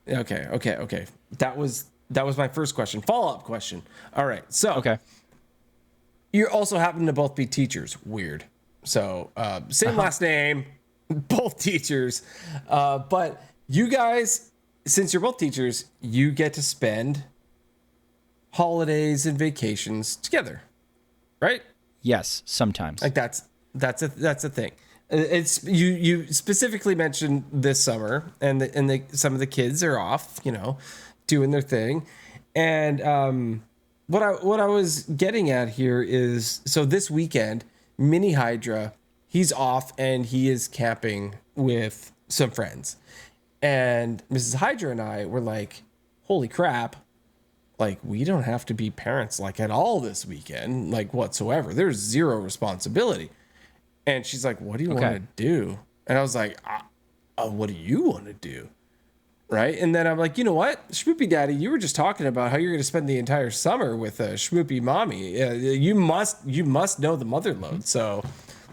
Speaker 3: Okay. That was my first question. Follow-up question. All right. So
Speaker 4: Okay.
Speaker 3: you also happen to both be teachers. Weird. So same last name, both teachers. But you guys, since you're both teachers, you get to spend holidays and vacations together, right?
Speaker 4: Yes, sometimes.
Speaker 3: Like that's a thing. It's you specifically mentioned this summer, and some of the kids are off, doing their thing, and what I was getting at here is, so this weekend, Mini Hydra, he's off and he is camping with some friends, and Mrs. Hydra and I were like, holy crap. Like, we don't have to be parents like at all this weekend, like whatsoever. There's zero responsibility. And she's like, what do you want to do? And I was like, what do you want to do? Right. And then I'm like, you know what? Schmoopydady, you were just talking about how you're going to spend the entire summer with a Schmoopy Mommy. You must know the mother load. So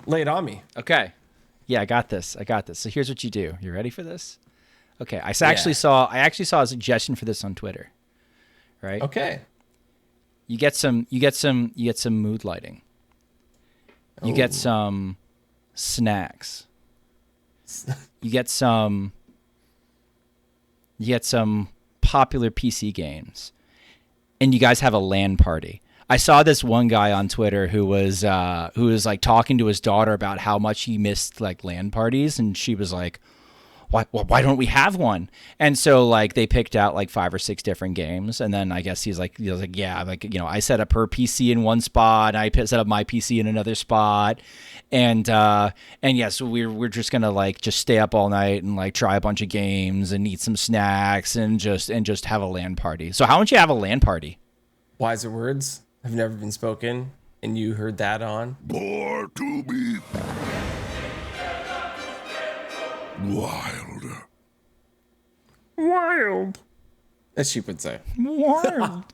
Speaker 3: lay it on me.
Speaker 4: Okay. Yeah, I got this. So here's what you do. You ready for this? Okay. I actually saw a suggestion for this on Twitter. Right?
Speaker 3: Okay.
Speaker 4: You get some mood lighting. You get some snacks. You get some popular PC games. And you guys have a LAN party. I saw this one guy on Twitter who was like talking to his daughter about how much he missed like LAN parties, and she was like, why don't we have one? And so like they picked out like 5 or 6 different games, and then I guess he was like, yeah, like, I set up her PC in one spot, I set up my PC in another spot, and yeah, so we're just gonna like just stay up all night and like try a bunch of games and eat some snacks and just have a LAN party. So how don't you have a LAN party?
Speaker 3: Wiser words have never been spoken, and you heard that on
Speaker 1: Born to be wild.
Speaker 3: Wild, as she would say.
Speaker 4: Wild.